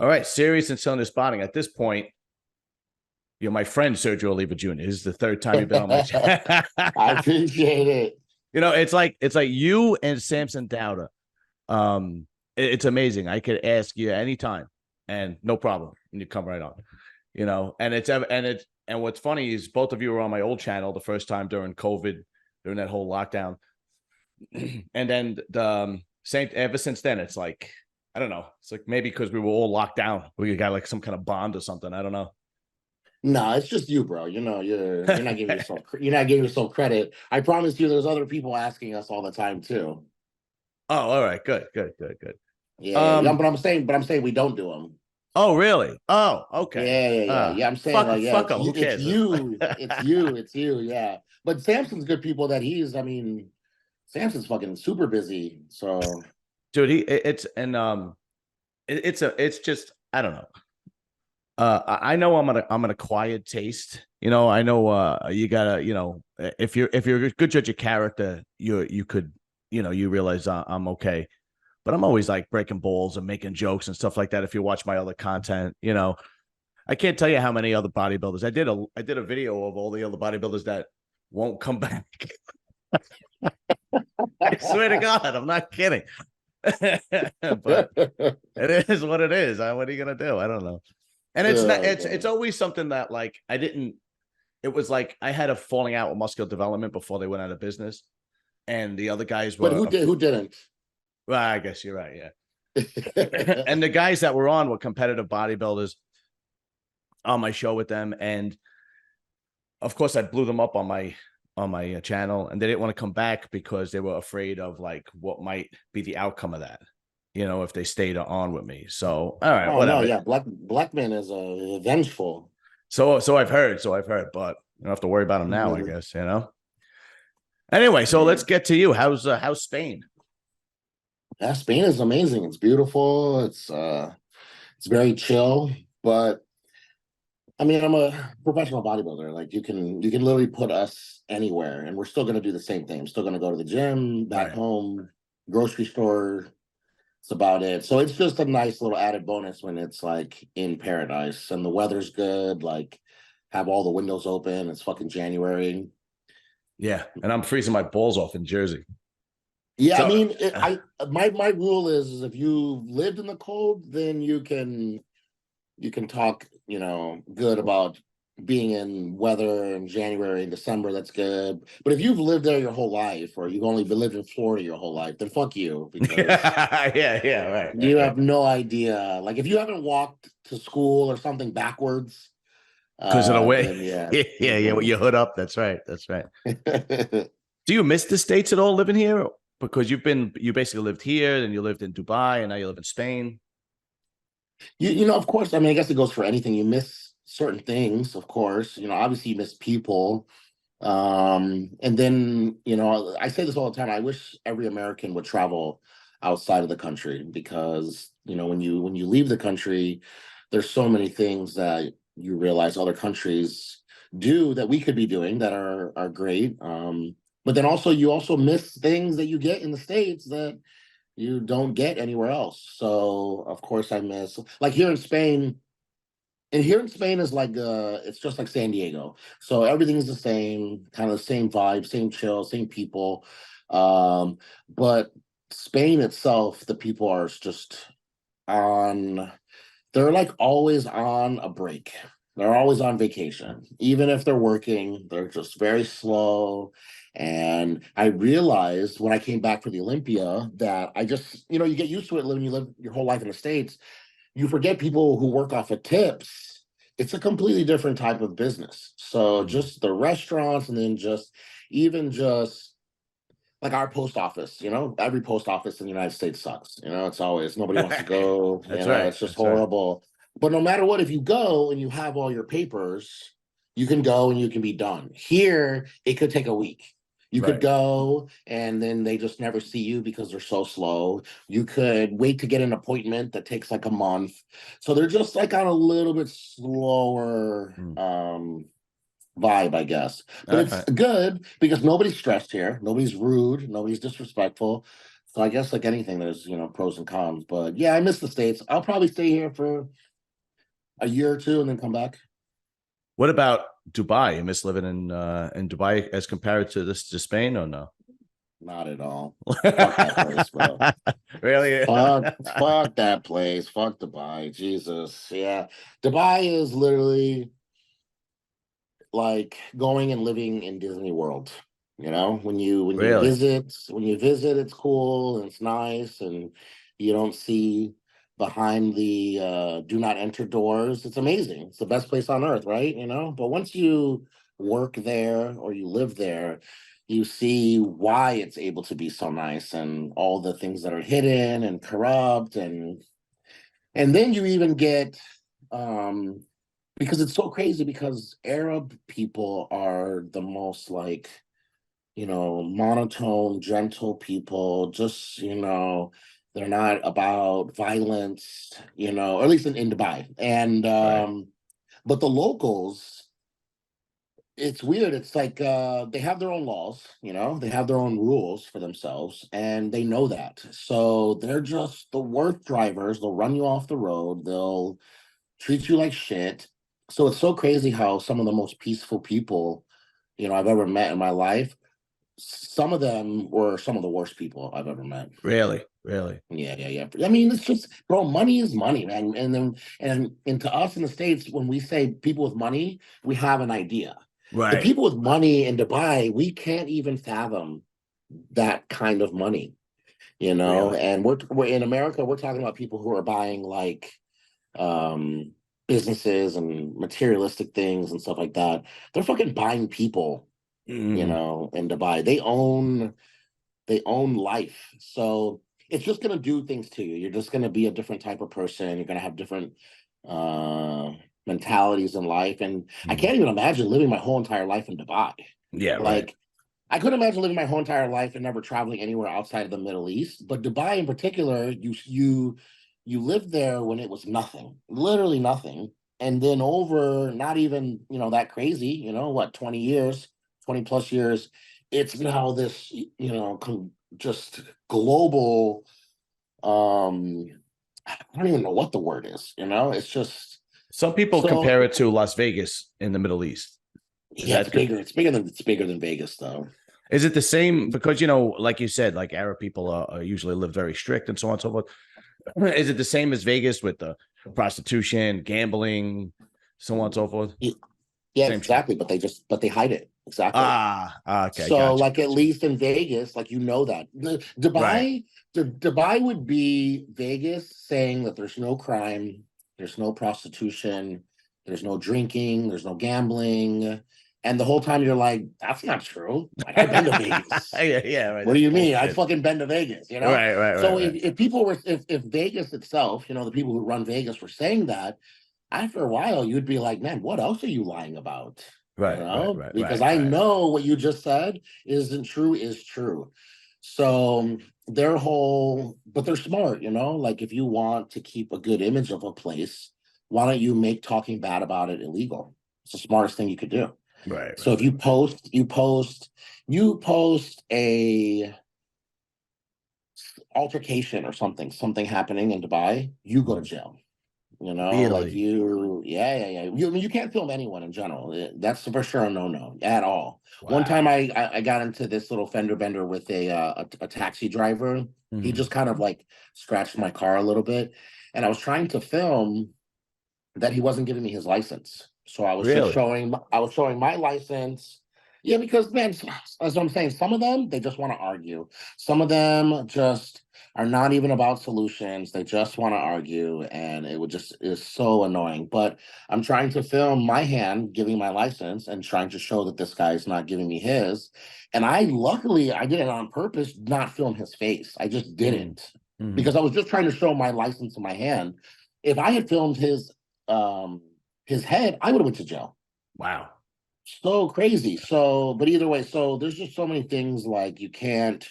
All right, serious and cylinder spotting. At this point, you're my friend Sergio Oliva Jr. This is the third time you've been on my channel. I appreciate it. It's like you and Samson Dowda. It's amazing. I could ask you anytime, and no problem, and you come right on. And what's funny is both of you were on my old channel the first time during COVID, during that whole lockdown, and then the same. Ever since then, it's like I don't know. It's like maybe because we were all locked down, we got like some kind of bond or something. I don't know. No, it's just you, bro. You're not giving yourself credit. I promise you, there's other people asking us all the time too. Oh, all right, good, good, good, good. Yeah. But I'm saying we don't do them. Oh, really? Oh, okay. Yeah. I'm saying Fuck, like, yeah, fuck them. Who it's cares? you, it's you. Yeah, but Samson's good people that he's. I mean, Samson's fucking super busy. So, Dude, it's just I don't know. I know I'm an acquired taste. I know you gotta, if you're a good judge of character, you could, you realize I'm okay. But I'm always like breaking balls and making jokes and stuff like that. If you watch my other content, I can't tell you how many other bodybuilders. I did a video of all the other bodybuilders that won't come back. I swear to God, I'm not kidding. But it is what it is. What are you gonna do? I don't know. And it's not. It's always something that like I didn't. It was like I had a falling out with Muscular Development before they went out of business, and the other guys but were. who didn't? Well, I guess you're right. Yeah. And the guys that were on were competitive bodybuilders on my show with them, and of course I blew them up on my channel, and they didn't want to come back because they were afraid of like what might be the outcome of that. If they stayed on with me. So all right, Oh no, whatever. yeah, Blackman is vengeful. So I've heard, but you don't have to worry about them now, I Mhm. guess. Anyway, so Yeah. let's get to you. How's Spain? Yeah, Spain is amazing. It's beautiful. It's very chill. But I mean, I'm a professional bodybuilder. Like you can literally put us anywhere, and we're still gonna do the same thing. I'm still gonna go to the gym, back Right. home, grocery store. It's about it. So it's just a nice little added bonus when it's like in paradise and the weather's good. Like have all the windows open. It's fucking January. Yeah, and I'm freezing my balls off in Jersey. Yeah, I So mean, my rule is if you lived in the cold, then you can talk, good about being in weather in January and December. That's good. But if you've lived there your whole life, or you've only lived in Florida your whole life, then fuck you because yeah, you right. have no idea. Like if you haven't walked to school or something backwards, Because of the way, then yeah. yeah, well, you hood up. That's right. That's right. Do you miss the States at all living here? Because you basically lived here, and you lived in Dubai, and now you live in Spain. Of course, I mean, I guess it goes for anything. You miss certain things, of course. Obviously you miss people. And then, I say this all the time. I wish every American would travel outside of the country because, when you leave the country, there's so many things that you realize other countries do that we could be doing that are great. But then also you also miss things that you get in the States that you don't get anywhere else. So of course I miss like here in Spain. And here in Spain is like it's just like San Diego. So everything is the same, kind of the same vibe, same chill, same people. Um, but Spain itself, the people are just on they're like always on a break. They're always on vacation. Even if they're working, they're just very slow. And I realized when I came back for the Olympia that I just, you get used to it when you live your whole life in the States. You forget people who work off of tips. It's a completely different type of business. So Mhm. just the restaurants and then even just like our post office, every post office in the United States sucks. It's always nobody wants to go, That's right. it's just That's right. horrible. But no matter what, if you go and you have all your papers, you can go and you can be done. Here, it could take a week. You could Right. go and then they just never see you because they're so slow. You could wait to get an appointment that takes like a month. So they're just like on a little bit slower Mm. vibe, I guess. But All it's right. good because nobody's stressed here. Nobody's rude. Nobody's disrespectful. So I guess like anything, there's pros and cons. But yeah, I miss the States. I'll probably stay here for a year or two and then come back. What about Dubai? You miss living in Dubai as compared to this to Spain, or no? Not at all. Fuck that place, bro. Really? Fuck that place. Fuck Dubai. Jesus. Yeah. Dubai is literally like going and living in Disney World. Really? When you visit, it's cool and it's nice, and you don't see behind the do not enter doors. It's amazing. It's the best place on earth, right? But once you work there or you live there, you see why it's able to be so nice and all the things that are hidden and corrupt, and then you even get because it's so crazy, because Arab people are the most like, monotone, gentle people. Just, they're not about violence, or at least in Dubai. And Right. but the locals, it's weird. It's like they have their own laws, they have their own rules for themselves, and they know that. So they're just the worst drivers. They'll run you off the road. They'll treat you like shit. So it's so crazy how some of the most peaceful people, I've ever met in my life, some of them were some of the worst people I've ever met. Really? Really? Yeah, yeah, yeah. I mean, it's just, bro, money is money, man. And to us in the States, when we say people with money, we have an idea. The Right. people with money in Dubai, we can't even fathom that kind of money, Really? and we're in America, we're talking about people who are buying like um businesses and materialistic things and stuff like that. They're fucking buying people, Mm. in Dubai. They own life. So it's just gonna do things to you. You're just gonna be a different type of person. You're gonna have different uh mentalities in life. And I Mm. can't even imagine living my whole entire life in Dubai. Yeah. Right. Like, I couldn't imagine living my whole entire life and never traveling anywhere outside of the Middle East. But Dubai in particular, you lived there when it was nothing, literally nothing. And then over not even, that crazy, what, 20 years, 20 plus years, it's now this, just global, um, I don't even know what the word is, it's just Some people so, compare it to Las Vegas in the Middle East. Is yeah, it's that bigger. It's bigger than Vegas, though. is it the same? Because like you said, like Arab people usually live very strict and so on and so forth. Is it the same as Vegas with the prostitution, gambling, so on and so forth? Yeah, Same shit. exactly. But they hide it. Exactly. Okay, So, gotcha, like, at gotcha. least in Vegas, like, that Right, Dubai would be Vegas saying that there's no crime, there's no prostitution, there's no drinking, there's no gambling, and the whole time you're like, that's not true. Like, I've been to Vegas. yeah, yeah, right. What do That's you mean? I bullshit. fucking been to Vegas, Right, right, right, So right, if people were, if Vegas itself, the people who run Vegas were saying that, after a while, you'd be like, man, what else are you lying about? right, right, right, Because right, I right. know what you just said isn't true is true. So but they're smart, like, if you want to keep a good image of a place, why don't you make talking bad about it illegal? It's the smartest thing you could do. Right, So right, if you post a altercation or something happening in Dubai, you go to right. jail. Like, Really? yeah, yeah, yeah. I mean, you can't film anyone in general. That's for sure a no-no at all. One time Wow. I got into this little fender bender with a taxi driver. He Mhm. just kind of like scratched my car a little bit, and I was trying to film that he wasn't giving me his license. So Really? I was showing my license. Yeah, because, man, as I'm saying, some of them, they just want to argue. Some of them just are not even about solutions. They just want to argue, and it would just is so annoying. But I'm trying to film my hand giving my license and trying to show that this guy is not giving me his. And luckily I did it on purpose, not film his face. I just Mm. didn't, Mhm. because I was just trying to show my license in my hand. If I had filmed um his head, I would have went to jail. Wow. So crazy. So, but either way, so there's just so many things like you can't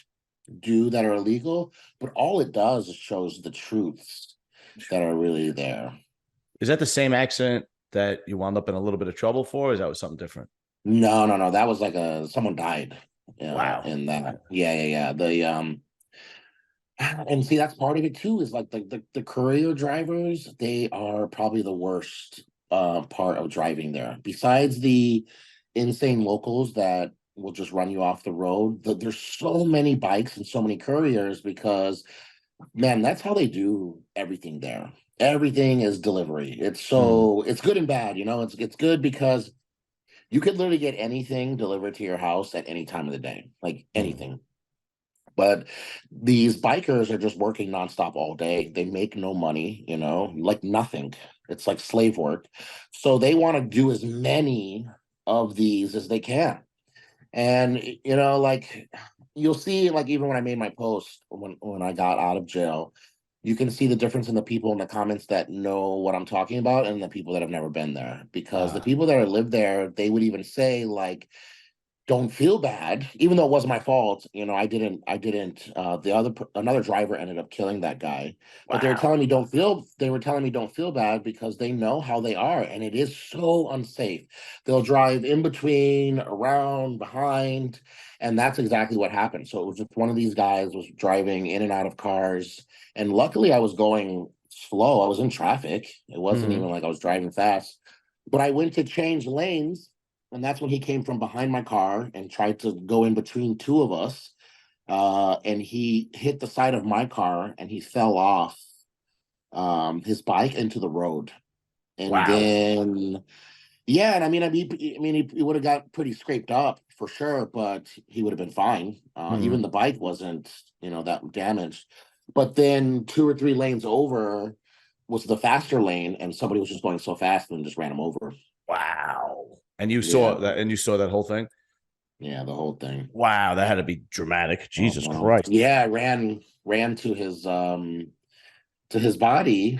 do that are illegal, but all it does is shows the truths that are really there. Is that the same accident that you wound up in a little bit of trouble for? Or is that was something different? No, no, no. That was like someone died. Wow. In that. Yeah, yeah, yeah. And see, that's part of it too, is like the courier drivers, they are probably the worst part of driving there. Besides the insane locals that will just run you off the road, there's so many bikes and so many couriers because, man, that's how they do everything there. Everything is delivery. Mm, It's good and bad, you know. It's good because you could literally get anything delivered to your house at any time of the day, like mm. anything. But these bikers are just working nonstop all day. They make no money, you know, like nothing. It's like slave work. So they want to do as many of these as they can. And you know, like you'll see, like even when I made my post when I got out of jail, you can see the difference in the people in the comments that know what I'm talking about and the people that have never been there. Because the Uh, people that have lived there, they would even say like, don't feel bad, even though it wasn't my fault. You know, I didn't another driver ended up killing that guy. But wow. they were telling me don't feel bad because they know how they are, and it is so unsafe. They'll drive in between, around, behind, and that's exactly what happened. So it was just one of these guys was driving in and out of cars, and luckily I was going slow. I was in traffic. It wasn't Hmm. even like I was driving fast. But I went to change lanes, and that's when he came from behind my car and tried to go in between two of us. And he hit the side of my car and he fell off his bike into the road. And Wow. then, yeah, and he would have got pretty scraped up for sure, but he would have been fine. Even Hmm. the bike wasn't, you know, that damaged. But then two or three lanes over was the faster lane, and somebody was just going so fast and just ran him over. Wow. And Yeah, you saw that whole thing? yeah, the whole thing. Wow, that had to be dramatic. Oh, Jesus wow. Christ. Yeah, ran to his body,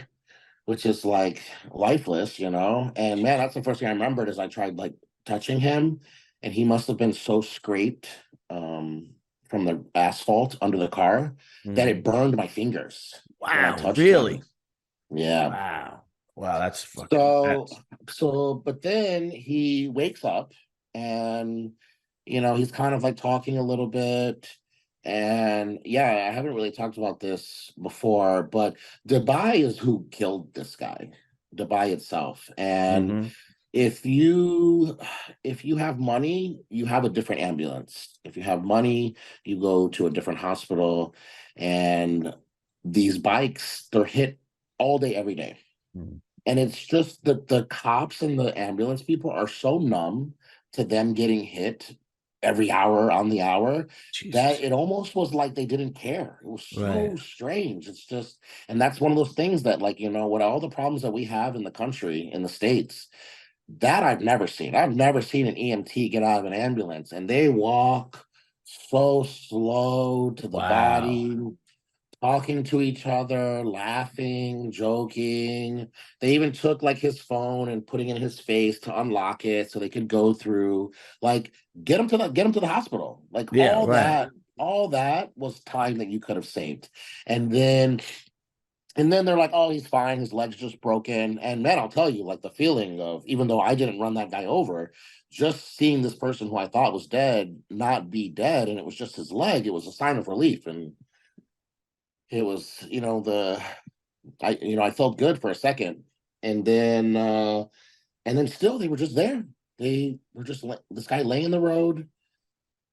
which is like lifeless, you know. And man, that's the first thing I remembered is I tried like touching him, and he must have been so scraped um from the asphalt under the car that Mm. it burned my fingers when I Wow, touched him. really? Yeah. Wow. Wow, that's fucking So that's but then he wakes up and you know, he's kind of like talking a little bit. And yeah, I haven't really talked about this before, but Dubai is who killed this guy, Dubai itself. And hmm. if you if you have money, you have a different ambulance. If you have money, you go to a different hospital. And these bikes, they're hit all day, every day. Mm. And it's just that the cops and the ambulance people are so numb to them getting hit every hour on the hour that Jesus. it almost was like they didn't care. It was Right. so strange. It's just, and that's one of those things that, like, you know, with all the problems that we have in the country, in the States, that I've never seen. I've never seen an EMT get out of an ambulance and they walk so slow to the Wow. body, talking to each other, laughing, joking. They even took like his phone and putting it in his face to unlock it so they could go through. Like, get him to the hospital. Like Yeah, right. all that was time that you could have saved. And then they're like, oh, he's fine. His leg's just broken. And man, I'll tell you, like the feeling of, even though I didn't run that guy over, just seeing this person who I thought was dead not be dead, and it was just his leg, it was a sign of relief. And it was, you know, I felt good for a second. And then still they were just there. They were just this guy laying in the road.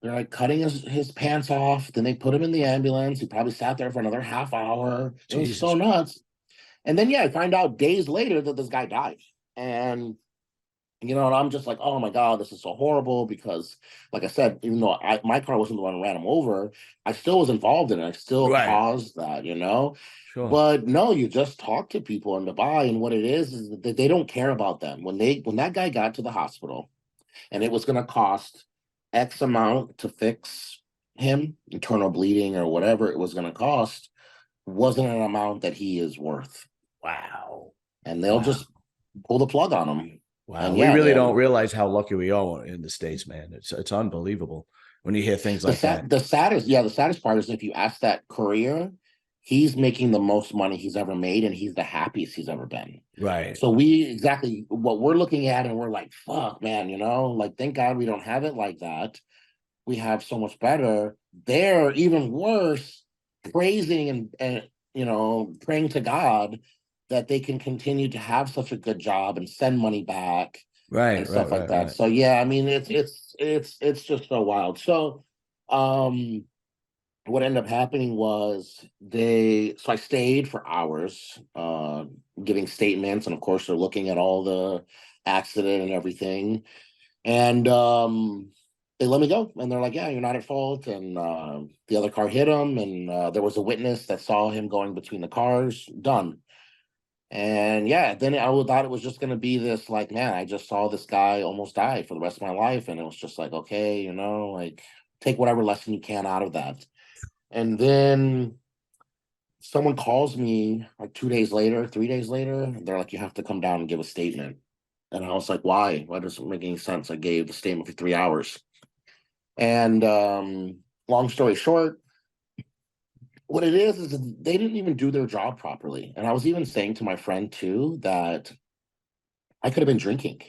They're like cutting his pants off. Then they put him in the ambulance. He probably sat there for another half hour. It was so Jesus. nuts. And then yeah, I find out days later that this guy died. And you know, and I'm just like, oh my God, this is so horrible because, like I said, even though my car wasn't the one who ran him over, I still was involved in it. I still Right. caused that, you know? Sure. But no, you just talk to people in Dubai, and what it is that they don't care about them. When that guy got to the hospital and it was going to cost X amount to fix him, internal bleeding or whatever it was going to cost, wasn't an amount that he is worth. Wow. And they'll Wow. just pull the plug on him. Wow. And We yeah, really don't realize how lucky we are in the States, man. It's unbelievable when you hear things like that. the saddest part is if you ask that courier, he's making the most money he's ever made, and he's the happiest he's ever been. Right. So we exactly what we're looking at, and we're like, fuck, man, you know, like thank God we don't have it like that. We have so much better. They're even worse praising and you know, praying to God that they can continue to have such a good job and send money back and Right, right, stuff like right, that. right. So yeah, I mean it's just so wild. So um what ended up happening was I stayed for hours, giving statements, and of course they're looking at all the accident and everything. And they let me go, and they're like, "Yeah, you're not at fault." And the other car hit him, and there was a witness that saw him going between the cars. Done. And yeah, then I thought it was just going to be this, like, man, I just saw this guy almost die for the rest of my life, and it was just like, okay, you know, like take whatever lesson you can out of that. And then someone calls me like 2 days later, 3 days later, and they're like, you have to come down and give a statement. And I was like, why? Why doesn't it make any sense? I gave the statement for 3 hours. And long story short, what it is they didn't even do their job properly. And I was even saying to my friend too that I could have been drinking.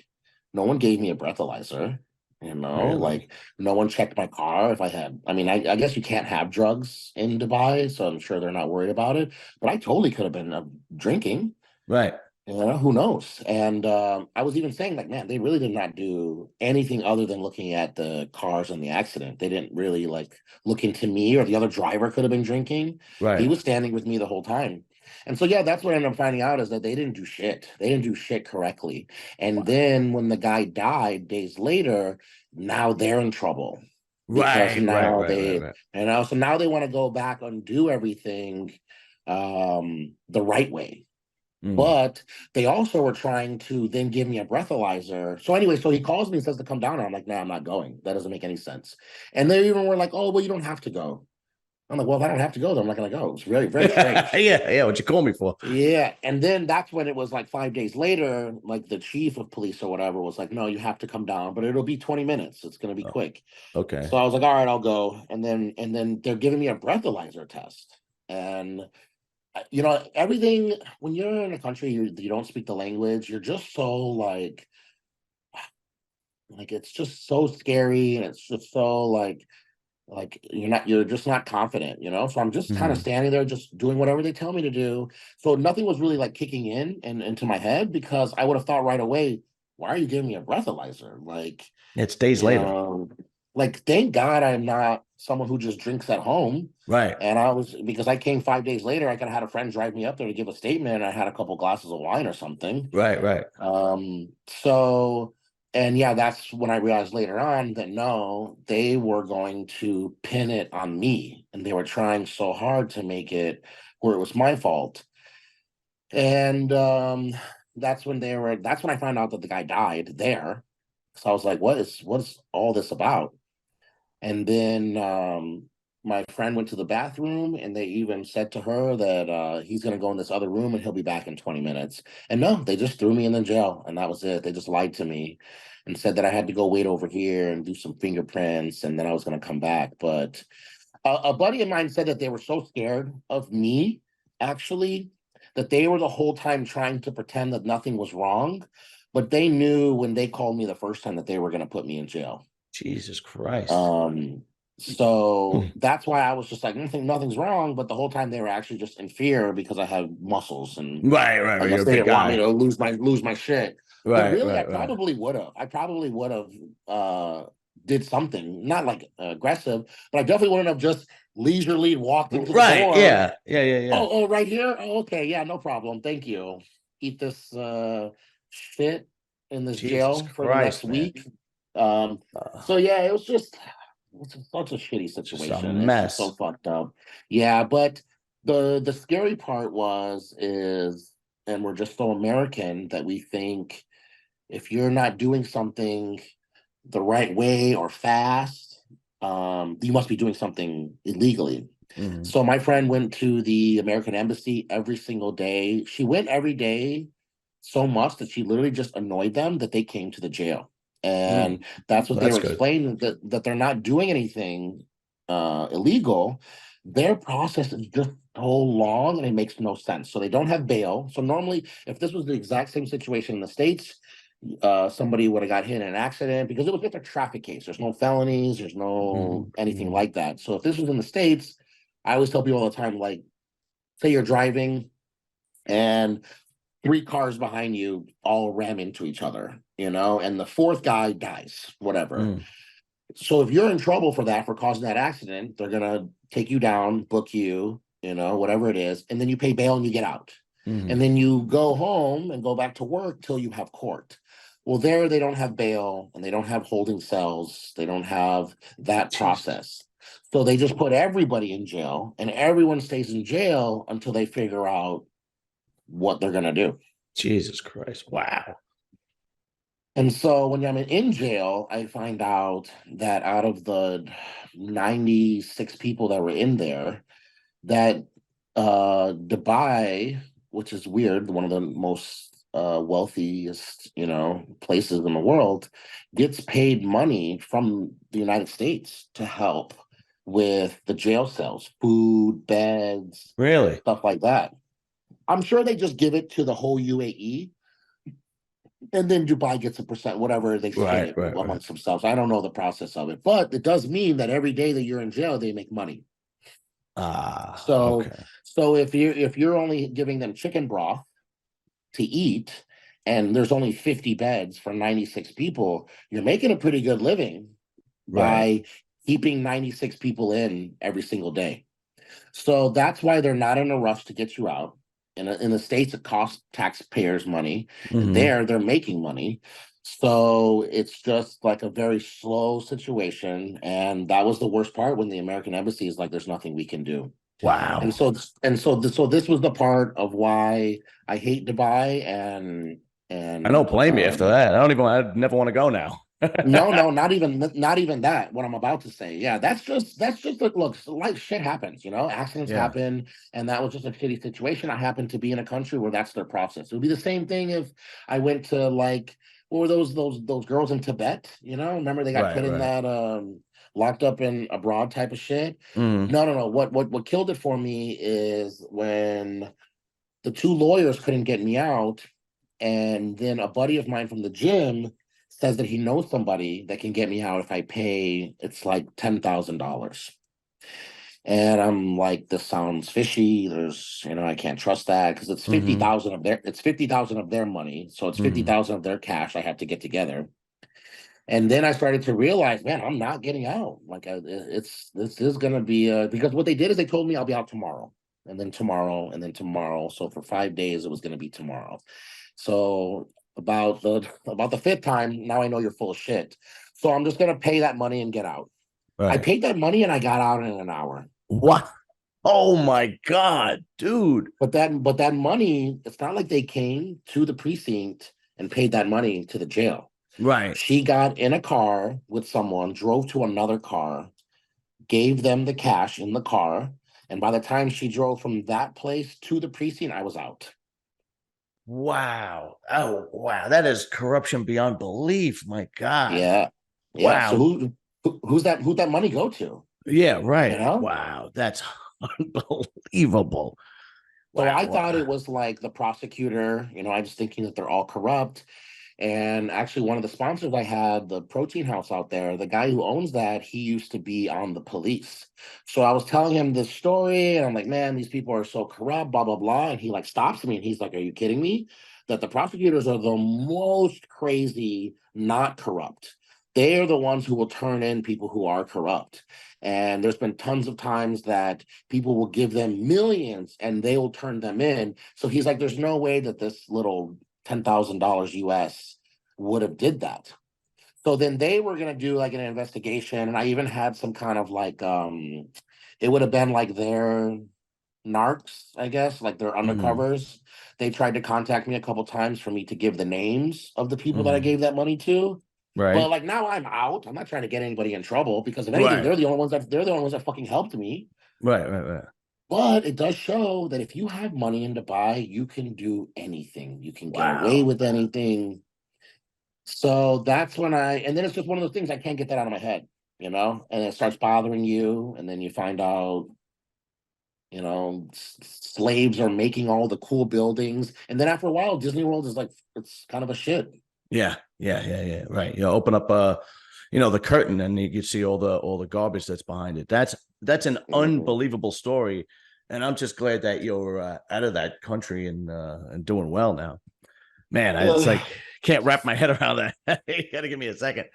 No one gave me a breathalyzer, you know, Really? like no one checked my car if I had. I mean, I guess you can't have drugs in Dubai, so I'm sure they're not worried about it. But I totally could have been drinking. Right. You know, who knows? And I was even saying, like, man, they really did not do anything other than looking at the cars and the accident. They didn't really like look into me, or the other driver could have been drinking. He Right. was standing with me the whole time. And so, yeah, that's what I ended up finding out is that they didn't do shit. They didn't do shit correctly. And then when the guy died days later, now they're in trouble because Right, right, now right, right, they, right. you know, so now they want to go back and do everything the right way, Mm. but they also were trying to then give me a breathalyzer. So anyway, so he calls me and says to come down. And I'm like, no, I'm not going. That doesn't make any sense. And they even were like, oh, well, you don't have to go. I'm like, well, if I don't have to go, then I'm not going to go. It's very, very Yeah, strange. yeah. What you call me for? Yeah. And then that's when it was like 5 days later, like the chief of police or whatever was like, no, you have to come down, but it'll be 20 minutes. It's going to be Oh, quick. okay. So I was like, all right, I'll go. And then they're giving me a breathalyzer test. And you know, everything when you're in a country you don't speak the language, you're just so like it's just so scary, and it's just so like you're just not confident, you know. So I'm just kind of Mhm. standing there just doing whatever they tell me to do. So nothing was really like kicking in and into my head, because I would have thought right away, why are you giving me a breathalyzer? Like, It's days you later. know, like thank God I'm not someone who just drinks at home. Right. And I was, because I came 5 days later, I could have had a friend drive me up there to give a statement, and I had a couple glasses of wine or something. Right, right. So, and yeah, that's when I realized later on that no, they were going to pin it on me, and they were trying so hard to make it where it was my fault. And that's when I found out that the guy died there. So I was like, what's all this about? And then my friend went to the bathroom, and they even said to her that he's going to go in this other room and he'll be back in 20 minutes. And no, they just threw me in the jail, and that was it. They just lied to me and said that I had to go wait over here and do some fingerprints, and then I was going to come back. But a buddy of mine said that they were so scared of me, actually, that they were the whole time trying to pretend that nothing was wrong. But they knew when they called me the first time that they were going to put me in jail. Jesus Christ. Um, so that's why I was just like, nothing's wrong. But the whole time they were actually just in fear because I had muscles, and Right, right, I right. You're guess a they big didn't want me guy. to lose my shit. But Right, really, I right, right. probably would have. I probably would have did something, not like aggressive, but I definitely wouldn't have just leisurely walked into the Right. door. Yeah. Yeah, yeah, yeah. Oh, right here. Oh, okay, yeah, no problem. Thank you. Eat this shit in this Jesus jail for the next Christ, man. week. Um, Uh, so yeah, it's such a shitty just a situation. It's just so mess. fucked up. Yeah, but the scary part is, and we're just so American that we think if you're not doing something the right way or fast, you must be doing something illegally. Mhm. So my friend went to the American Embassy every single day. She went every day so much that she literally just annoyed them that they came to the jail. Mm. And that's what Well, they that's were good. explaining, that they're not doing anything illegal. Their process is just so long, and it makes no sense. So they don't have bail. So normally, if this was the exact same situation in the States, somebody would have got hit in an accident, because it was just a traffic case. There's no felonies, there's no Mhm. anything Mhm. like that. So if this was in the States, I always tell people all the time, like, say you're driving and 3 cars behind you all ram into each other, and the fourth guy dies, whatever. Mm. So if you're in trouble for that, for causing that accident, they're gonna take you down, book you, whatever it is, and then you pay bail and you get out. And Mm. then you go home and go back to work till you have court. Well, there they don't have bail and they don't have holding cells. They don't have that Jesus. process. So they just put everybody in jail, and everyone stays in jail until they figure out what they're gonna do. Jesus Christ. Wow. And so when I'm in jail, I find out that out of the 96 people that were in there, that Dubai, which is weird, one of the most wealthiest, places in the world, gets paid money from the United States to help with the jail cells, food, beds, Really? stuff like that. I'm sure they just give it to the whole UAE, and then Dubai gets a percent, whatever they split Right, it right, right. amongst themselves. I don't know the process of it, but it does mean that every day that you're in jail, they make money. Ah, So, okay. so if you're only giving them chicken broth to eat, and there's only 50 beds for 96 people, you're making a pretty good living Right. by keeping 96 people in every single day. So that's why they're not in a rush to get you out. In the States, it costs taxpayers money. Mm-hmm. There, they're making money. So it's just like a very slow situation. And that was the worst part, when the American embassy is like, there's nothing we can do. And Wow. so so this was the part of why I hate Dubai, and I don't blame you after um, that. I'd never want to go now. no, not even that. What I'm about to say, yeah, that's just like, look, life shit happens, accidents Yeah. happen, and that was just a shitty situation. I happened to be in a country where that's their process. It would be the same thing if I went to, like, what were those girls in Tibet? Remember they got Right, put in right. that locked up in abroad type of shit. Mm. No, no, no. What killed it for me is when the 2 lawyers couldn't get me out, and then a buddy of mine from the gym says that he knows somebody that can get me out if I pay, it's like $10,000. And I'm like, this sounds fishy. I can't trust that, because it's fifty Mm-hmm. thousand of their it's 50,000 of their money. So it's fifty Mm-hmm. thousand of their cash I have to get together. And then I started to realize, man, I'm not getting out. Like, this is gonna be because what they did is they told me I'll be out tomorrow, and then tomorrow, and then tomorrow. So for 5 days, it was gonna be tomorrow. So about the fifth time, now I know you're full of shit. So I'm just gonna pay that money and get out. I Right. paid that money and I got out in an hour. What? Oh my God, dude. But that money, it's not like they came to the precinct and paid that money to the jail. Right. She got in a car with someone, drove to another car, gave them the cash in the car, and by the time she drove from that place to the precinct, I was out. Wow. Oh, wow. That is corruption beyond belief. My God. Yeah, yeah. So Wow. who'd that money go to? Yeah, You right. know. Wow. That's unbelievable. So Wow. I thought it was like the prosecutor. I was thinking that they're all corrupt. And actually, one of the sponsors I had, the protein house out there, the guy who owns that, he used to be on the police. So I was telling him this story, and I'm like, man, these people are so corrupt, blah, blah, blah. And he like stops me and he's like, are you kidding me? That the prosecutors are the most crazy, not corrupt. They are the ones who will turn in people who are corrupt. And there's been tons of times that people will give them millions and they will turn them in. So he's like, there's no way that this little $10,000 US would have did that. So then they were gonna do like an investigation, and I even had some kind of like it would have been like their narcs, I guess, like their Mm-hmm. undercovers. They tried to contact me a couple times for me to give the names of the people that I Mm-hmm. gave that money to. But Right. like now I'm out. I'm not trying to get anybody in trouble, because if anything, Right. they're the only ones that fucking helped me. Right. Right. Right. But it does show that if you have money in Dubai, you can do anything. You can get away Wow. with anything. So that's when and then it's just one of those things, I can't get that out of my head, and it starts bothering you. And then you find out, slaves are making all the cool buildings. And then after a while, Disney World is like, it's kind of a shit. Yeah. Yeah. Yeah. Yeah. Right. Open up the curtain and you can see all the garbage that's behind it. that's an Mhm. unbelievable story, and I'm just glad that you're out of that country and doing well now. Man, it's like can't wrap my head around that. You got to give me a second.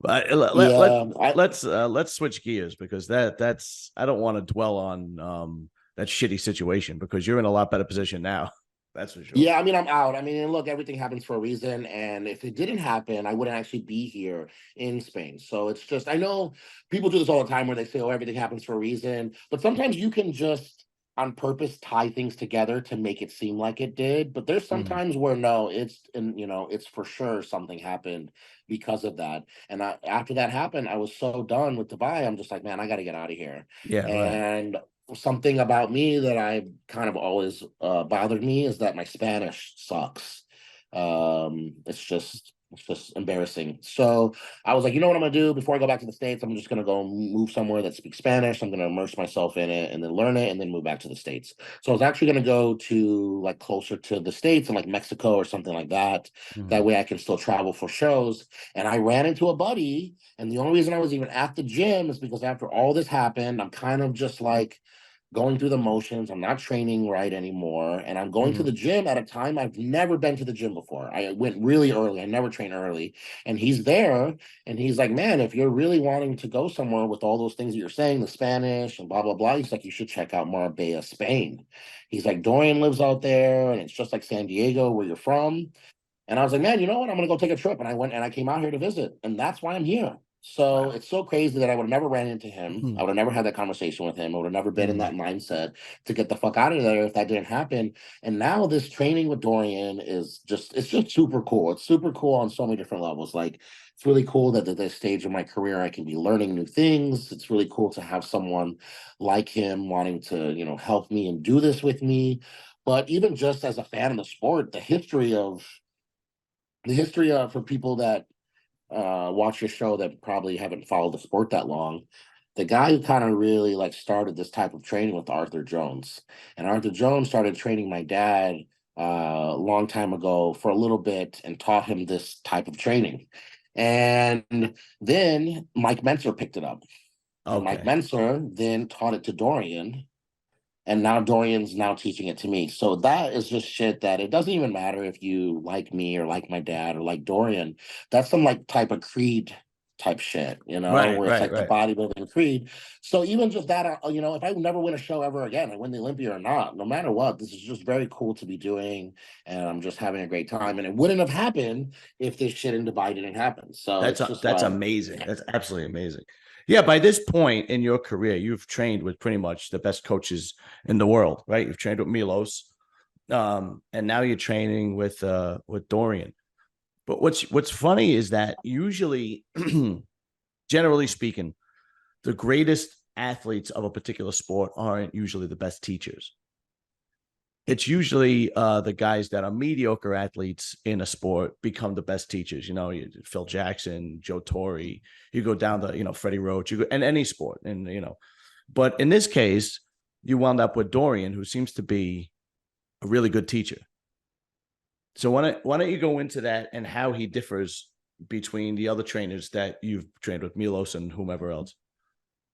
But Yeah, let's switch gears because that's I don't want to dwell on that shitty situation because you're in a lot better position now. That's for sure. yeah, I mean, I'm out. I mean, and look, everything happens for a reason. And if it didn't happen, I wouldn't actually be here in Spain. So it's just, I know people do this all the time where they say, oh, everything happens for a reason. But sometimes you can just on purpose tie things together to make it seem like it did. But there's Mhm. sometimes where no, it's for sure something happened because of that. And after that happened, I was so done with Dubai. I'm just like, man, I got to get out of here. Yeah, right. And something about me that I kind of always bothered me is that my Spanish sucks. It's just embarrassing. So I was like, you know what I'm gonna do before I go back to the States? I'm just gonna go move somewhere that speaks Spanish. I'm gonna immerse myself in it and then learn it and then move back to the States. So I was actually gonna go to like closer to the States and like Mexico or something like that. That Mhm. way I can still travel for shows. And I ran into a buddy, and the only reason I was even at the gym is because after all this happened, I'm kind of just like going through the motions. I'm not training right anymore. And I'm going to Mhm. the gym at a time I've never been to the gym before. I went really early. I never train early. And he's there and he's like, man, if you're really wanting to go somewhere with all those things that you're saying, the Spanish and blah, blah, blah, he's like, you should check out Marbella, Spain. He's like, Dorian lives out there and it's just like San Diego, where you're from. And I was like, man, you know what? I'm gonna go take a trip. And I went and I came out here to visit. And that's why I'm here. So Wow. it's so crazy that I would have never ran into him. I Mhm. would have never had that conversation with him. I would have never been in Mhm. that mindset to get the fuck out of there if that didn't happen. And now this training with Dorian it's just super cool. It's super cool on so many different levels. Like it's really cool that at this stage of my career I can be learning new things. It's really cool to have someone like him wanting to, help me and do this with me. But even just as a fan of the sport, the history for people that watch your show that probably haven't followed the sport that long, the guy who kind of really like started this type of training with Arthur Jones. And Arthur Jones started training my dad a long time ago for a little bit and taught him this type of training. And then Mike Menser picked it up. And Mike Okay. Menser then taught it to Dorian, and now Dorian's now teaching it to me. So that is just shit that it doesn't even matter if you like me or like my dad or like Dorian. That's some like type of creed type shit, Right, where it's right, like the right. bodybuilding creed. So even just that, if I never win a show ever again, I win the Olympia or not, no matter what, this is just very cool to be doing, and I'm just having a great time. And it wouldn't have happened if this shit in Dubai didn't happen. So it's just That's amazing. That's absolutely amazing. Yeah, by this point in your career, you've trained with pretty much the best coaches in the world, right? You've trained with Milos, and now you're training with Dorian. But what's funny is that usually, generally speaking, the greatest athletes of a particular sport aren't usually the best teachers. It's usually the guys that are mediocre athletes in a sport become the best teachers. Phil Jackson, Joe Torre. You go down the, Freddie Roach. You go and any sport, and But in this case, you wound up with Dorian, who seems to be a really good teacher. So why don't you go into that and how he differs between the other trainers that you've trained with, Milos and whomever else?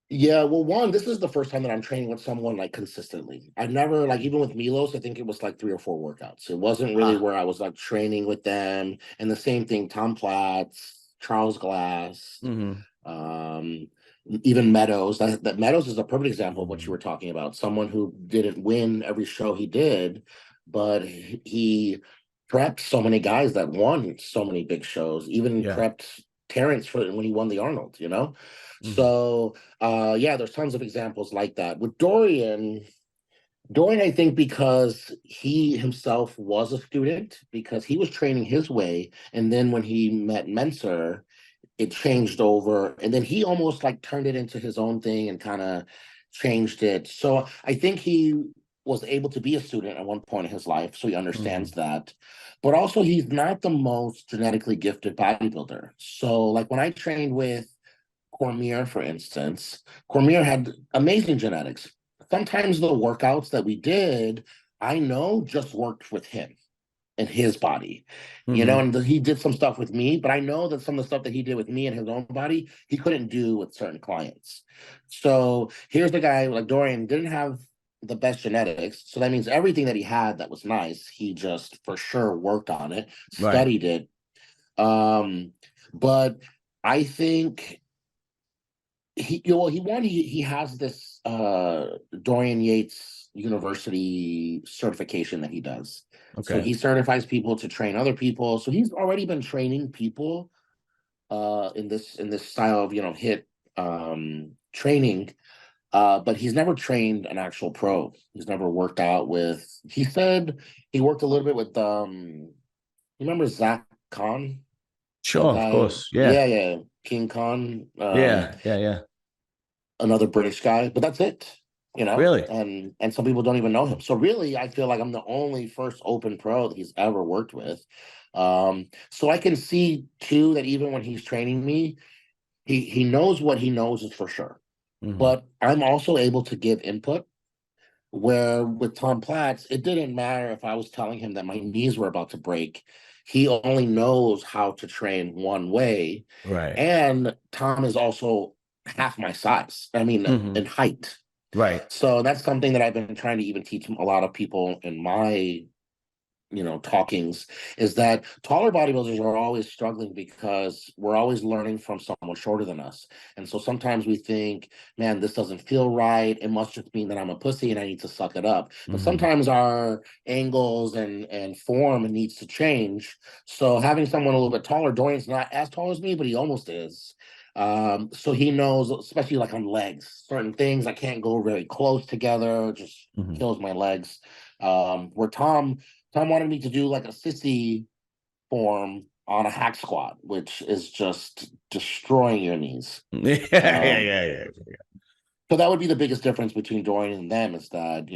Yeah, well, one, this is the first time that I'm training with someone like consistently. I've never, like, even with Milos, I think it was like 3 or 4 workouts. It wasn't really Ah, where I was like training with them. And the same thing, Tom Platz, Charles Glass, mm-hmm, um, even Meadows. That Meadows is a perfect example of what you mm-hmm. were talking about. Someone who didn't win every show he did, but he prepped so many guys that won so many big shows, even Yeah. prepped Terrence for when he won the Arnold, you know? Mm-hmm, So yeah, there's tons of examples like that. With Dorian, I think because he himself was a student, because he was training his way, and then when he met Menser, it changed over, and then he almost like turned it into his own thing and kind of changed it. So I think he was able to be a student at one point in his life, so he mm-hmm. understands that. But also, he's not the most genetically gifted bodybuilder. So, like when I trained with Cormier, for instance, Cormier had amazing genetics. Sometimes the workouts that we did, I know just worked with him. in his body, Mm-hmm. and he did some stuff with me, but I know that some of the stuff that he did with me in his own body, he couldn't do with certain clients. So here's the guy, like Dorian didn't have the best genetics. So that means everything that he had that was nice, he just for sure worked on it, Right. studied it. But I think he has this Dorian Yates University certification that he does. So Okay. he certifies people to train other people. So he's already been training people in this style of hit training. But he's never trained an actual pro. He's never worked out with. He said he worked a little bit with you remember Zach Khan? That Sure. Of guy, course. Yeah. yeah, yeah, King Khan, Yeah. Yeah. Yeah. another British guy, but that's it, Really? and some people don't even know him. So really, I feel like I'm the only first open pro that he's ever worked with. So I can see too that even when he's training me, he knows what he knows is for sure. Mm-hmm. But I'm also able to give input. Where with Tom Platz, it didn't matter if I was telling him that my knees were about to break. He only knows how to train one way. Right. And Tom is also half my size. I mean, Mm-hmm. in height. Right. So that's something that I've been trying to even teach a lot of people in my talkings, is that taller bodybuilders are always struggling because we're always learning from someone shorter than us. And so sometimes we think, man, this doesn't feel right. It must just mean that I'm a pussy and I need to suck it up. But Mm-hmm. sometimes our angles and form needs to change. So having someone a little bit taller, Dorian's not as tall as me, but he almost is. So he knows, especially like on legs, certain things I can't go very close together, just Mm-hmm. kills my legs. Where Tom wanted me to do like a sissy form on a hack squat, which is just destroying your knees. Yeah. Yeah. Um, Yeah. Yeah. so that would be the biggest difference between Dorian and them, is that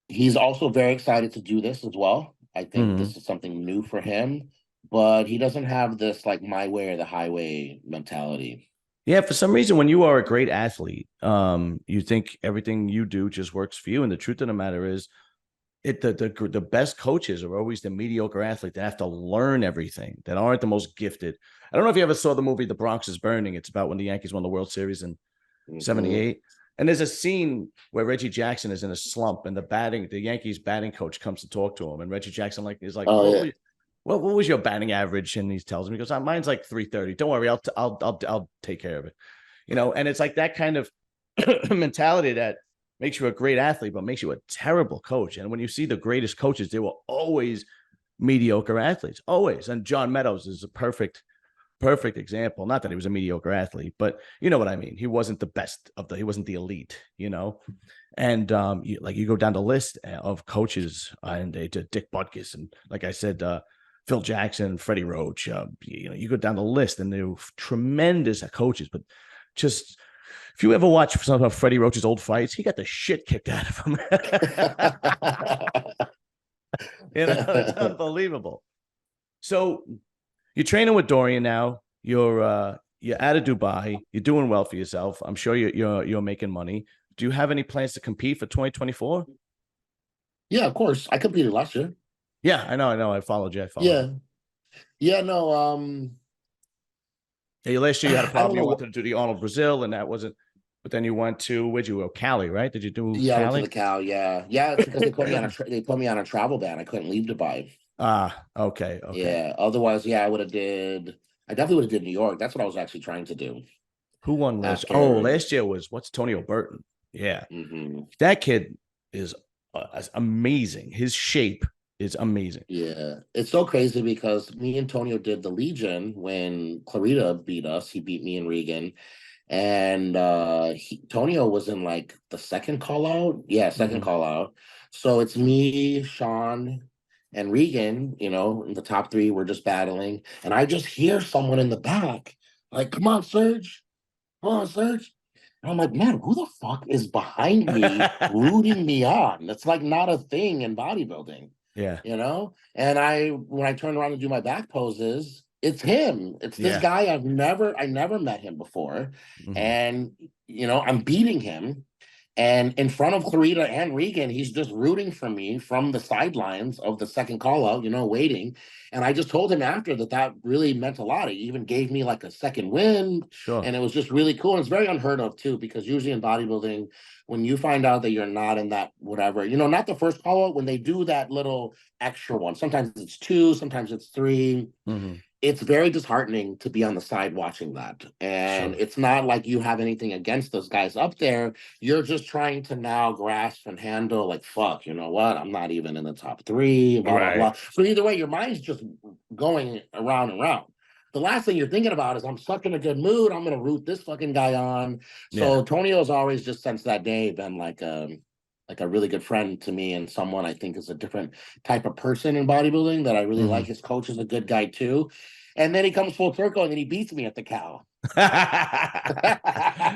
he's also very excited to do this as well. I think Mm-hmm. this is something new for him, but he doesn't have this like my way or the highway mentality. Yeah, for some reason, when you are a great athlete, you think everything you do just works for you. And the truth of the matter is, the best coaches are always the mediocre athlete that have to learn everything, that aren't the most gifted. I don't know if you ever saw the movie The Bronx is Burning. It's about when the Yankees won the World Series in Hmm. '78. And there's a scene where Reggie Jackson is in a slump, and the Yankees batting coach comes to talk to him, and Reggie Jackson is like, Oh yeah. what was your batting average? And he tells him, he goes, mine's like 330. Don't worry, I'll take care of it. And it's like that kind of mentality that makes you a great athlete, but makes you a terrible coach. And when you see the greatest coaches, they were always mediocre athletes, always. And John Meadows is a perfect example. Not that he was a mediocre athlete, but you know what I mean. He wasn't the best he wasn't the elite. And you go down the list of coaches, and they did Dick Butkus, and like I said, Phil Jackson, Freddie Roach. You go down the list, and they're tremendous coaches, but just if you ever watch some of Freddie Roach's old fights, he got the shit kicked out of him. It's unbelievable. So you're training with Dorian now. You're out of Dubai. You're doing well for yourself. I'm sure you're making money. Do you have any plans to compete for 2024? Yeah, of course. I competed last year. Yeah, I know. I followed you. Yeah. Yeah, no, Yeah, last year you had a I don't problem. You know what. wanted to do the Arnold Brazil, and that wasn't. But then you went to where'd you go? Cali, right? Did you do Yeah, I went to Cali? the Cal. Yeah, yeah. It's because they put me on a travel ban. I couldn't leave Dubai. Okay, okay. Yeah. Otherwise, yeah, I would have did. I definitely would have did New York. That's what I was actually trying to do Who won last? Oh, after. last year was what's Tonio Burton? Yeah, Hmm. that kid is amazing. His shape is amazing. Yeah, it's so crazy because me and Antonio did the Legion when Clarita beat us. He beat me and Regan, and Tonio was in like the second call out. Yeah, second Mm-hmm. call out. So it's me, Sean, and Regan, in the top three. We're just battling, and I just hear someone in the back like, "Come on, Serge, come on, Serge." And I'm like, man, who the fuck is behind me rooting me on? That's like not a thing in bodybuilding, Yeah, And when I turn around and do my back poses, it's him. It's this yeah. guy I never met him before. Mm-hmm. And I'm beating him. And in front of Clarita and Regan, he's just rooting for me from the sidelines of the second call out, waiting. And I just told him after that really meant a lot. He even gave me like a second win. Sure. And it was just really cool. And it's very unheard of too, because usually in bodybuilding, when you find out that you're not in that whatever, not the first call out, when they do that little extra one, sometimes it's two, sometimes it's three. Mm-hmm. It's very disheartening to be on the side watching that. And Sure. it's not like you have anything against those guys up there. You're just trying to now grasp and handle, like, fuck, you know what? I'm not even in the top three, blah, blah, Right. blah. So either way, your mind's just going around and around. The last thing you're thinking about is, I'm stuck in a good mood. I'm going to root this fucking guy on. Yeah. So Tonio's always, just since that day, been like a really good friend to me, and someone I think is a different type of person in bodybuilding that I really like. His coach is a good guy too. And then he comes full circle and then he beats me at the cow.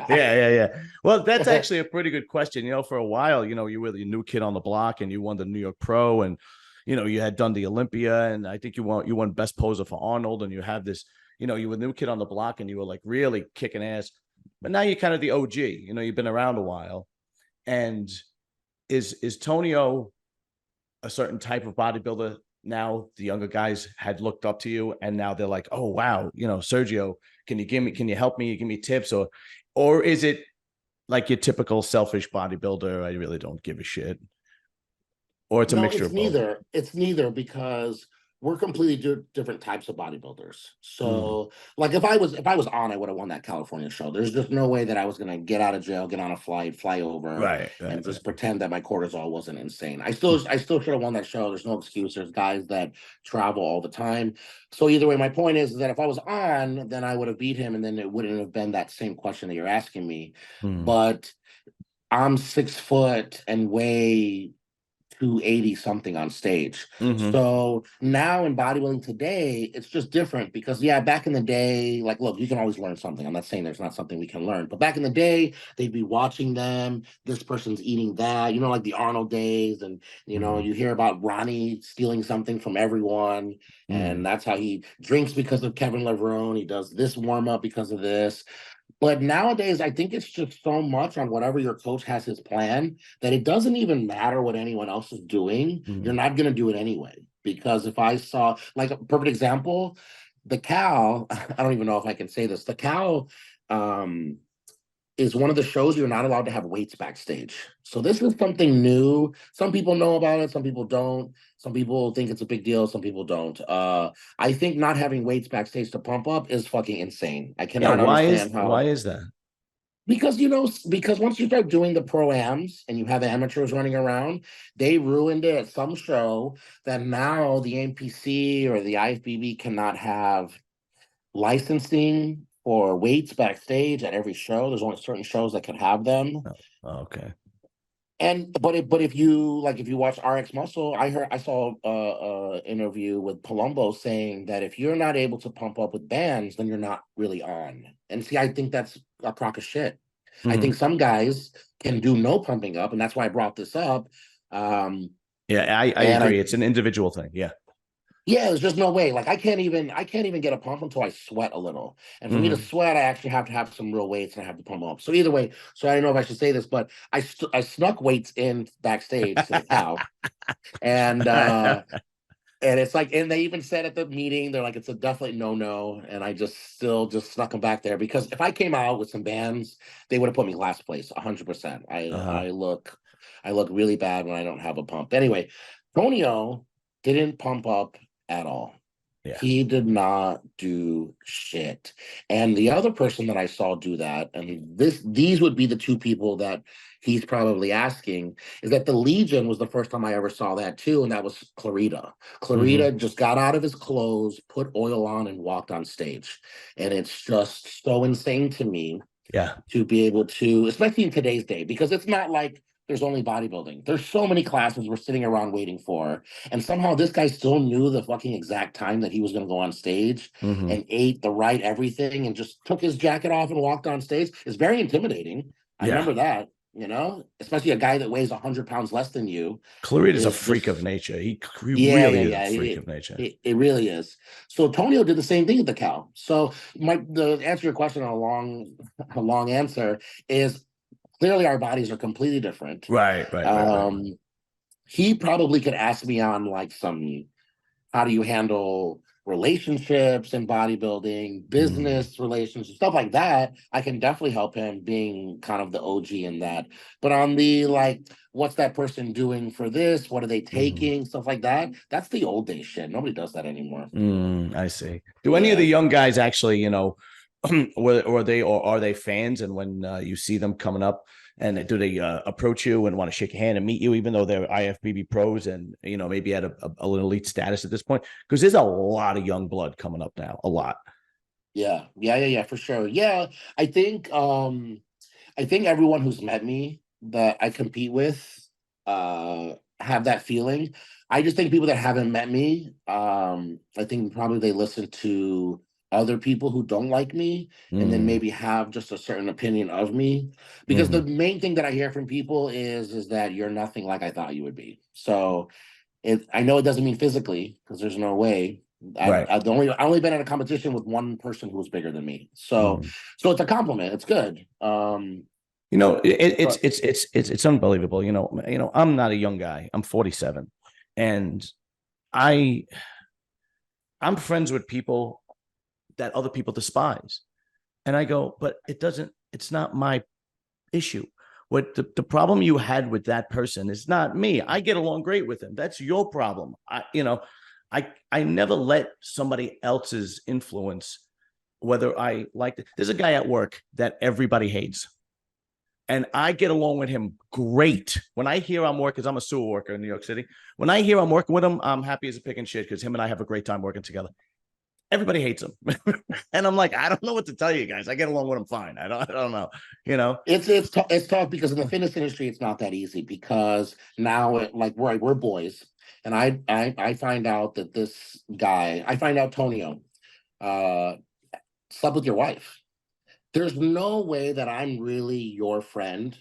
Yeah. Well, that's actually a pretty good question. For a while, you were the new kid on the block and you won the New York Pro, and you had done the Olympia, and I think you won best poser for Arnold, and you have this, you were the new kid on the block and you were like really kicking ass. But now you're kind of the OG, you've been around a while. And is Tonio a certain type of bodybuilder now? The younger guys had looked up to you and now they're like, oh wow, Sergio, can you help me, give me tips? Or is it like your typical selfish bodybuilder, I really don't give a shit? Or it's a No, mixture it's of both? neither. It's neither, because we're completely different types of bodybuilders. Mm, So, like, if I was on, I would have won that California show. There's just no way that I was gonna get out of jail, get on a flight, fly over, right, right, and right. just pretend that my cortisol wasn't insane. I Mm, still should have won that show. There's no excuse. There's guys that travel all the time. So either way, my point is that if I was on, then I would have beat him, and then it wouldn't have been that same question that you're asking me. mm, But I'm 6 foot and weigh 280 something on stage. mm-hmm, So now in bodybuilding today, it's just different, because yeah, back in the day, like, look, you can always learn something. I'm not saying there's not something we can learn, but back in the day, they'd be watching them. This person's eating that, like the Arnold days, and mm-hmm, you hear about Ronnie stealing something from everyone, mm, and that's how he drinks because of Kevin Levrone. He does this warm up because of this. But nowadays, I think it's just so much on whatever your coach has his plan, that it doesn't even matter what anyone else is doing. You're mm. not going to do it anyway. Because if I saw, like, a perfect example, the cow, I don't even know if I can say this, the cow um, is one of the shows you're not allowed to have weights backstage. So this is something new. Some people know about it, some people don't. Some people think it's a big deal, some people don't. I think not having weights backstage to pump up is fucking insane. I Yeah, cannot why is understand why how. is that? Because once you start doing the pro-ams and you have amateurs running around, they ruined it at some show, that now the NPC or the IFBB cannot have licensing or weights backstage at every show. There's only certain shows that can have them. Oh, okay. And but if you, like, if you watch RX Muscle, I saw a interview with Palumbo saying that if you're not able to pump up with bands, then you're not really on. And see, I think that's a crock of shit. I Mm-hmm. think some guys can do no pumping up, and that's why I brought this up. Um, Yeah, I and I agree. It's an individual thing. Yeah. Yeah, there's just no way. Like, I can't even get a pump until I sweat a little. And for me to Mm-hmm. sweat, I actually have to have some real weights, and I have to pump up. So either way, so I don't know if I should say this, but I snuck weights in backstage to the cow. And it's like, and they even said at the meeting, they're like, it's a definitely no. And I just snuck them back there, because if I came out with some bands, they would have put me last place, 100%. I Uh-huh. I look I look really bad when I don't have a pump. Anyway, Tonio didn't pump up at all. Yeah. He did not do shit. And the other person that I saw do that, and these would be the two people that he's probably asking, is that the Legion was the first time I ever saw that too, and that was Clarita. Mm-hmm. Clarita just got out of his clothes, put oil on, and walked on stage. And it's just so insane to me Yeah. to be able to, especially in today's day, because it's not like there's only bodybuilding. There's so many classes we're sitting around waiting for. And somehow this guy still knew the fucking exact time that he was going to go on stage, Mm-hmm. and ate the right everything, and just took his jacket off and walked on stage. It's very intimidating. I Yeah. remember that, especially a guy that weighs 100 pounds less than you Clarita's a is freak of just, nature. He yeah, really yeah, is a yeah. freak It, of nature. it, it really is. So Tonio did the same thing at the cow. So the answer your question, a long answer is, clearly our bodies are completely different. Right. He probably could ask me on like some, how do you handle relationships and bodybuilding, Mm, business relationships, stuff like that. I can definitely help him, being kind of the OG in that. But on the like, what's that person doing for this? What are they mm, taking? Stuff like that. That's the old day shit. Nobody does that anymore. I see. Do any of the Yeah. young guys actually, or are they fans? And when you see them coming up, and do they approach you and want to shake your hand and meet you, even though they're IFBB pros and maybe at a little elite status at this point? Because there's a lot of young blood coming up now, a lot. Yeah, for sure. Yeah. I think I think everyone who's met me that I compete with have that feeling. I just think people that haven't met me, I think probably they listen to other people who don't like me and then Mm, maybe have just a certain opinion of me. Because the hmm main thing that I hear from people is that you're nothing like I thought you would be. So I know it doesn't mean physically, because there's no way. Right. I only been in a competition with one person who was bigger than me. So Mm. so it's a compliment. It's good. It's But it's unbelievable. I'm not a young guy. I'm 47, and I I'm friends with people that other people despise. And I go, but it's not my issue. What the problem you had with that person is not me. I get along great with him. That's your problem. I never let somebody else's influence, whether I like it. There's a guy at work that everybody hates. And I get along with him great. When I hear I'm working, because I'm a sewer worker in New York City. When I hear I'm working with him, I'm happy as a pig in shit because him and I have a great time working together. Everybody hates him. And I'm like, I don't know what to tell you guys. I get along with him fine. I don't know. You know? it's tough because in the fitness industry it's not that easy, because now like we're boys, and I find out that this guy, I find out Tonio uh slept with your wife. There's no way that I'm really your friend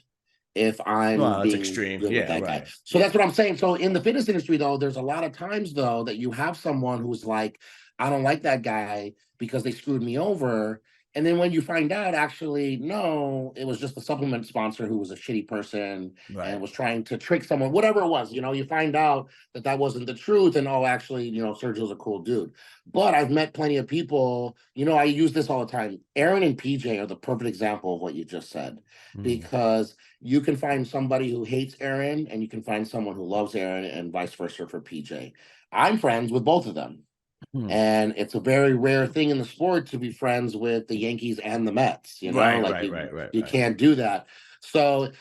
if I'm Well, that's being extreme. good with Yeah, that guy. right. So Yeah. that's what I'm saying. So in the fitness industry, though, there's a lot of times though that you have someone who's like, I don't like that guy because they screwed me over. And then when you find out, actually, no, it was just the supplement sponsor who was a shitty person and Right. was trying to trick someone, whatever it was, you find out that that wasn't the truth. And oh, actually, Sergio's a cool dude. But I've met plenty of people, I use this all the time. Aaron and PJ are the perfect example of what you just said, Mm. because you can find somebody who hates Aaron and you can find someone who loves Aaron, and vice versa for PJ. I'm friends with both of them. Mm. And it's a very rare thing in the sport to be friends with the Yankees and the Mets, Right, like right, you right, right, you right. can't do that. So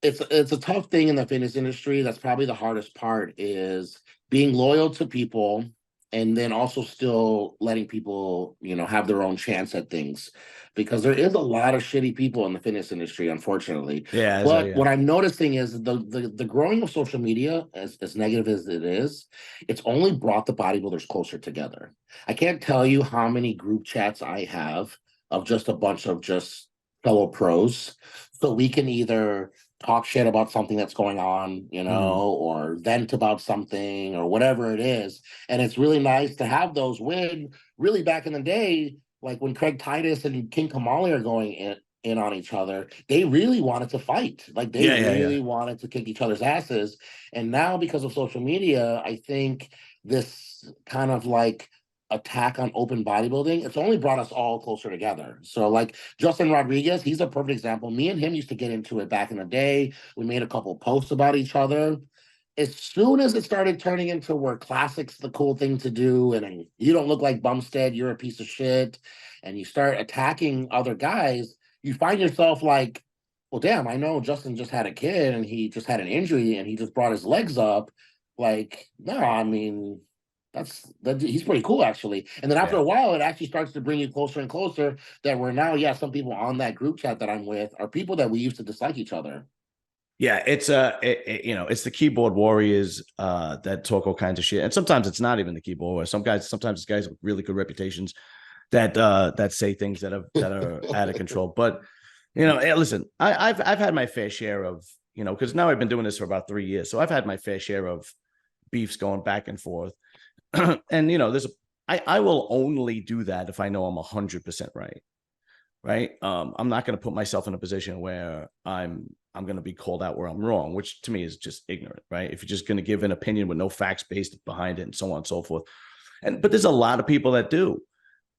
it's a tough thing in the fitness industry. That's probably the hardest part, is being loyal to people and then also still letting people, have their own chance at things, because there is a lot of shitty people in the fitness industry, unfortunately. Yeah, But yeah. what I'm noticing is the growing of social media, as negative as it is, it's only brought the bodybuilders closer together. I can't tell you how many group chats I have of just a bunch of just fellow pros, so we can either talk shit about something that's going on, Mm. or vent about something or whatever it is. And it's really nice to have those when really back in the day, like when Craig Titus and King Kamali are going in on each other, they really wanted to fight. Like they Yeah. really wanted to kick each other's asses. And now because of social media, I think this kind of like attack on open bodybuilding, it's only brought us all closer together. So like Justin Rodriguez, he's a perfect example. Me and him used to get into it back in the day. We made a couple posts about each other. As soon as it started turning into where classics the cool thing to do, and you don't look like Bumstead, you're a piece of shit, and you start attacking other guys, you find yourself like, well, damn, I know Justin just had a kid and he just had an injury and he just brought his legs up. Like, no, I mean, he's pretty cool actually. And then after Yeah. a while, it actually starts to bring you closer and closer, that we're now, yeah, some people on that group chat that I'm with are people that we used to dislike each other. Yeah, it's the keyboard warriors that talk all kinds of shit, and sometimes it's not even the keyboard warriors. Sometimes it's guys with really good reputations that say things that are out of control. But hey, listen, I've had my fair share of because now I've been doing this for about 3 years, so I've had my fair share of beefs going back and forth, and there's I will only do that if I know I'm 100% right. right? I'm not going to put myself in a position where I'm going to be called out where I'm wrong, which to me is just ignorant, right? If you're just going to give an opinion with no facts based behind it and so on and so forth. But there's a lot of people that do.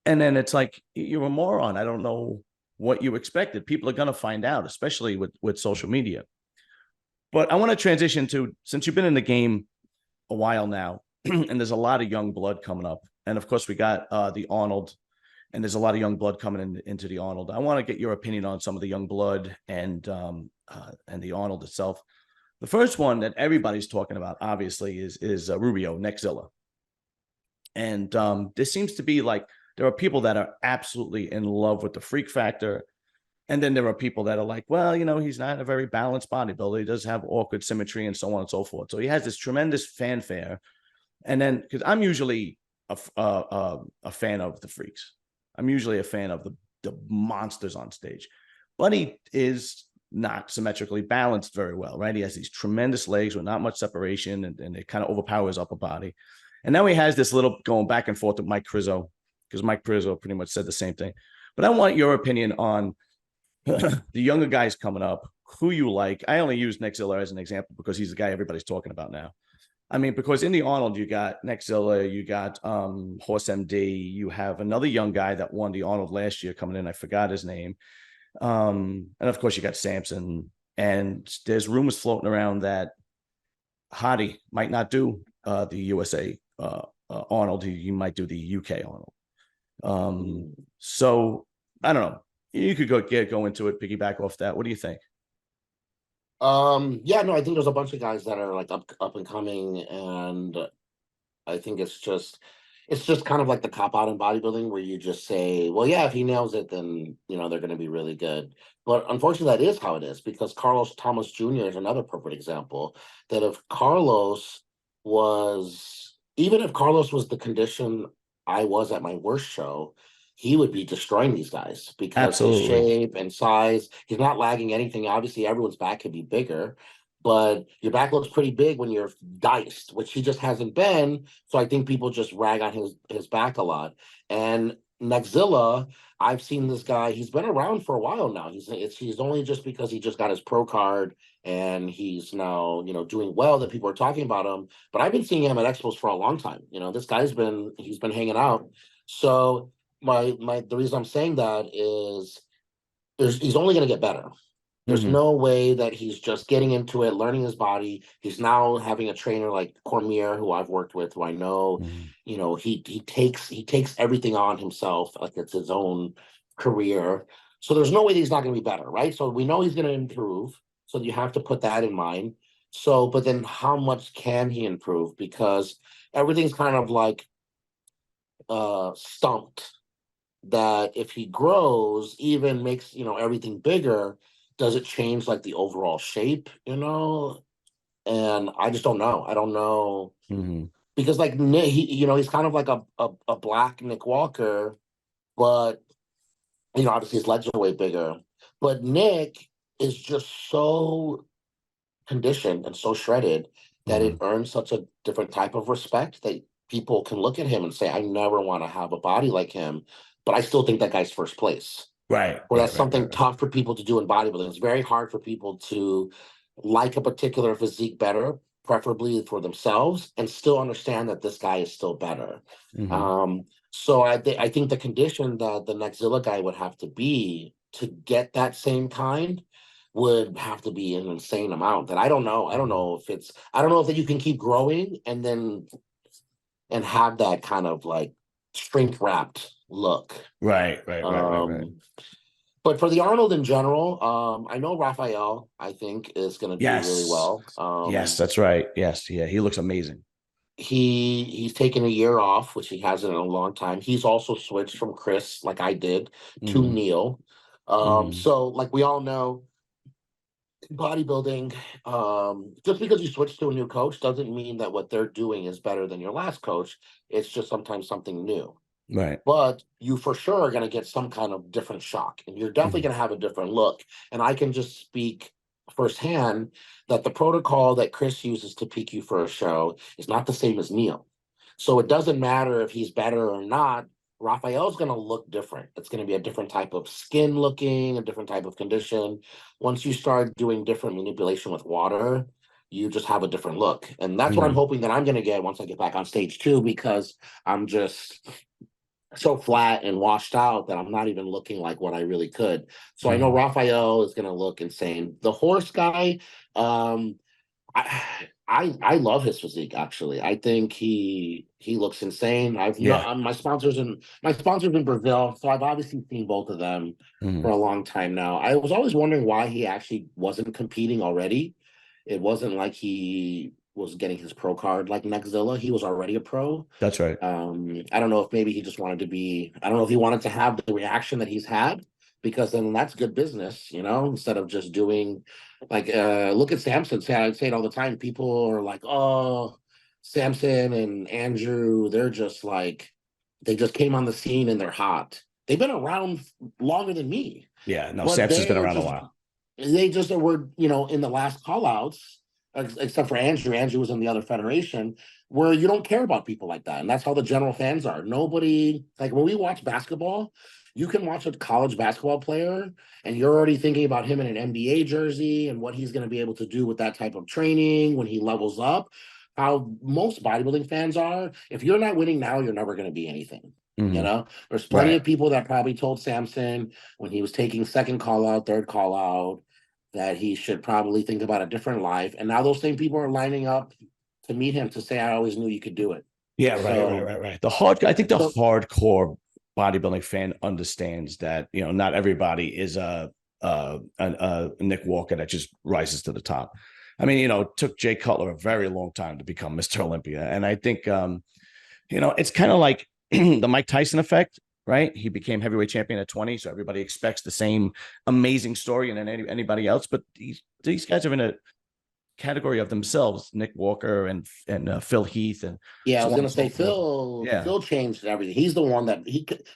And then it's like, you're a moron. I don't know what you expected. People are going to find out, especially with social media. But I want to transition to, since you've been in the game a while now, and there's a lot of young blood coming up. And of course, we got the Arnold, and there's a lot of young blood coming into the Arnold. I want to get your opinion on some of the young blood and the Arnold itself. The first one that everybody's talking about, obviously, is Rubio, Nexzilla. And there seems to be like, there are people that are absolutely in love with the freak factor. And then there are people that are like, well, he's not a very balanced bodybuilder. He does have awkward symmetry and so on and so forth. So he has this tremendous fanfare. And then, because I'm usually a fan of the freaks. I'm usually a fan of the monsters on stage. But he is not symmetrically balanced very well, right? He has these tremendous legs with not much separation, and it kind of overpowers upper body. And now he has this little going back and forth with Mike Crizzo, because Mike Crizzo pretty much said the same thing. But I want your opinion on the younger guys coming up, who you like. I only use Nexzilla as an example because he's the guy everybody's talking about now. I mean, because in the Arnold, you got Nexzilla, you got Horse MD, you have another young guy that won the Arnold last year coming in. I forgot his name. And of course, you got Samson. And there's rumors floating around that Hadi might not do the USA Arnold. He might do the UK Arnold. So I don't know. You could go into it, piggyback off that. What do you think? Yeah, no, I think there's a bunch of guys that are like up and coming, and I think it's just kind of like the cop out in bodybuilding where you just say, well, yeah, if he nails it, then they're going to be really good. But unfortunately, that is how it is, because Carlos Thomas Jr. is another perfect example. That if Carlos was, even if Carlos was the condition I was at my worst show, he would be destroying these guys because his Absolutely. shape and size, he's not lagging anything. Obviously, everyone's back could be bigger, but your back looks pretty big when you're diced, which he just hasn't been. So I think people just rag on his back a lot. And Nexzilla, I've seen this guy. He's been around for a while now. He's only just because he just got his pro card and he's now doing well that people are talking about him. But I've been seeing him at expos for a long time. This guy's he's been hanging out. So the reason I'm saying that is he's only going to get better. There's Mm-hmm. no way that he's just getting into it, learning his body. He's now having a trainer like Cormier, who I've worked with, who I know, Mm-hmm. he takes everything on himself, like it's his own career. So there's no way that he's not going to be better, right? So we know he's going to improve. So you have to put that in mind. So, but then how much can he improve? Because everything's kind of like stumped, that if he grows, even makes everything bigger, does it change like the overall shape? And I just don't know. I don't know, Mm-hmm. because like Nick, he's kind of like a black Nick Walker, but obviously his legs are way bigger. But Nick is just so conditioned and so shredded that Mm-hmm. it earns such a different type of respect that people can look at him and say, I never want to have a body like him, but I still think that guy's first place. Right, Or right, that's right, right, something right. tough for people to do in bodybuilding. It's very hard for people to like a particular physique better, preferably for themselves, and still understand that this guy is still better. Mm-hmm. So I think the condition that the Nexzilla guy would have to be to get that same kind would have to be an insane amount. That I don't know. Mm-hmm. I don't know if that you can keep growing and have that kind of like shrink wrapped look. Right, right, right, right, right. Um, but for the Arnold in general, I know Raphael, I think, is going to do really Yes. well. Yes, that's right. Yes, yeah, he looks amazing. He's taken a year off, which he hasn't in a long time. He's also switched from Chris, like I did, to Mm-hmm. Neil. Mm-hmm. So like we all know, bodybuilding, just because you switch to a new coach doesn't mean that what they're doing is better than your last coach. It's just sometimes something new. Right. But you for sure are going to get some kind of different shock, and you're definitely Mm-hmm. going to have a different look. And I can just speak firsthand that the protocol that Chris uses to peak you for a show is not the same as Neil. So it doesn't matter if he's better or not. Raphael's going to look different. It's going to be a different type of skin looking, a different type of condition. Once you start doing different manipulation with water, you just have a different look. And that's what I'm hoping that I'm going to get once I get back on stage too, because I'm just so flat and washed out that I'm not even looking like what I really could. So I know Raphael is going to look insane. The horse guy, um, I love his physique actually. I think he looks insane. I've Yeah. not my sponsors in Brazil, so I've obviously seen both of them for a long time now. I was always wondering why he actually wasn't competing already. It wasn't like he was getting his pro card like Nexzilla. He was already a pro. That's right. I don't know if maybe he just wanted to be, I don't know if he wanted to have the reaction that he's had, because then that's good business, you know, instead of just doing like look at Samson. I say it all the time. People are like, oh, Samson and Andrew, they're just like, they just came on the scene and they're hot. They've been around longer than me. Yeah, no, But Samson's been around a while. they just were, you know, in the last call outs, except for Andrew. Andrew was in the other federation, where you don't care about people like that. And that's how the general fans are. Nobody, like when we watch basketball, you can watch a college basketball player and you're already thinking about him in an NBA jersey and what he's going to be able to do with that type of training when he levels up. How most bodybuilding fans are, if you're not winning now, you're never going to be anything. You know, there's plenty of people that probably told Samson when he was taking second call out, third call out, that he should probably think about a different life. And now those same people are lining up to meet him to say, I always knew you could do it. Yeah, right. I think the hardcore bodybuilding fan understands that, you know, not everybody is a Nick Walker that just rises to the top. I mean, you know, it took Jay Cutler a very long time to become Mr. Olympia. And I think, you know, it's kind of like the Mike Tyson effect, right? He became heavyweight champion at 20, so everybody expects the same amazing story and anybody else. But these guys are in a category of themselves. Nick Walker and Phil Heath and I was gonna say Phil changed everything. He's the one that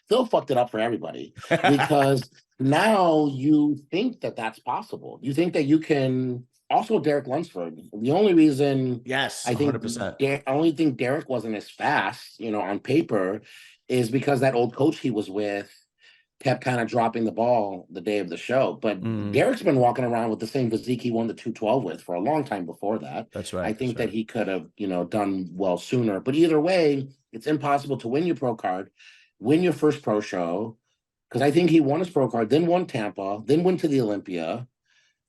Phil fucked it up for everybody because now you think that that's possible. You think that you can. Also, Derek Lunsford. The only reason, yes, 100%. I only think Derek wasn't as fast, you know, on paper, is because that old coach he was with kept kind of dropping the ball the day of the show. But Derek's been walking around with the same physique he won the 212 with for a long time before that. That's right. I think that he could have, you know, done well sooner. But either way, it's impossible to win your pro card, win your first pro show, because I think he won his pro card, then won Tampa, then went to the Olympia.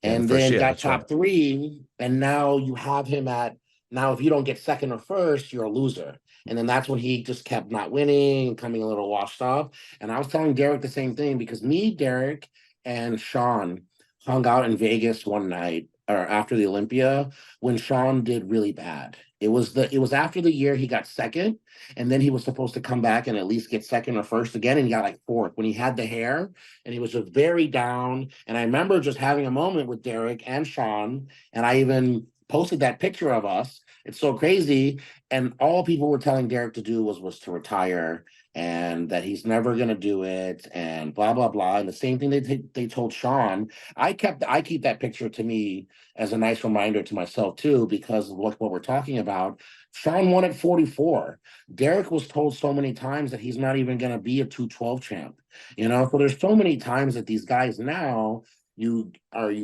And then got top 3, and now you have him at, now if you don't get second or first, you're a loser. And then that's when he just kept not winning and coming a little washed off. And I was telling Derek the same thing, because me, Derek, and Sean hung out in Vegas one night, or after the Olympia, when Sean did really bad. It was after the year he got second, and then he was supposed to come back and at least get second or first again, and he got like fourth when he had the hair, and he was just very down. And I remember just having a moment with Derek and Sean, and I even posted that picture of us. It's so crazy. And all people were telling Derek to do was to retire, and that he's never going to do it, and blah, blah, blah. And the same thing they told Sean. I keep that picture to me as a nice reminder to myself too, because of what we're talking about. Sean won at 44. Derek was told so many times that he's not even going to be a 212 champ. You know, so there's so many times that these guys now, you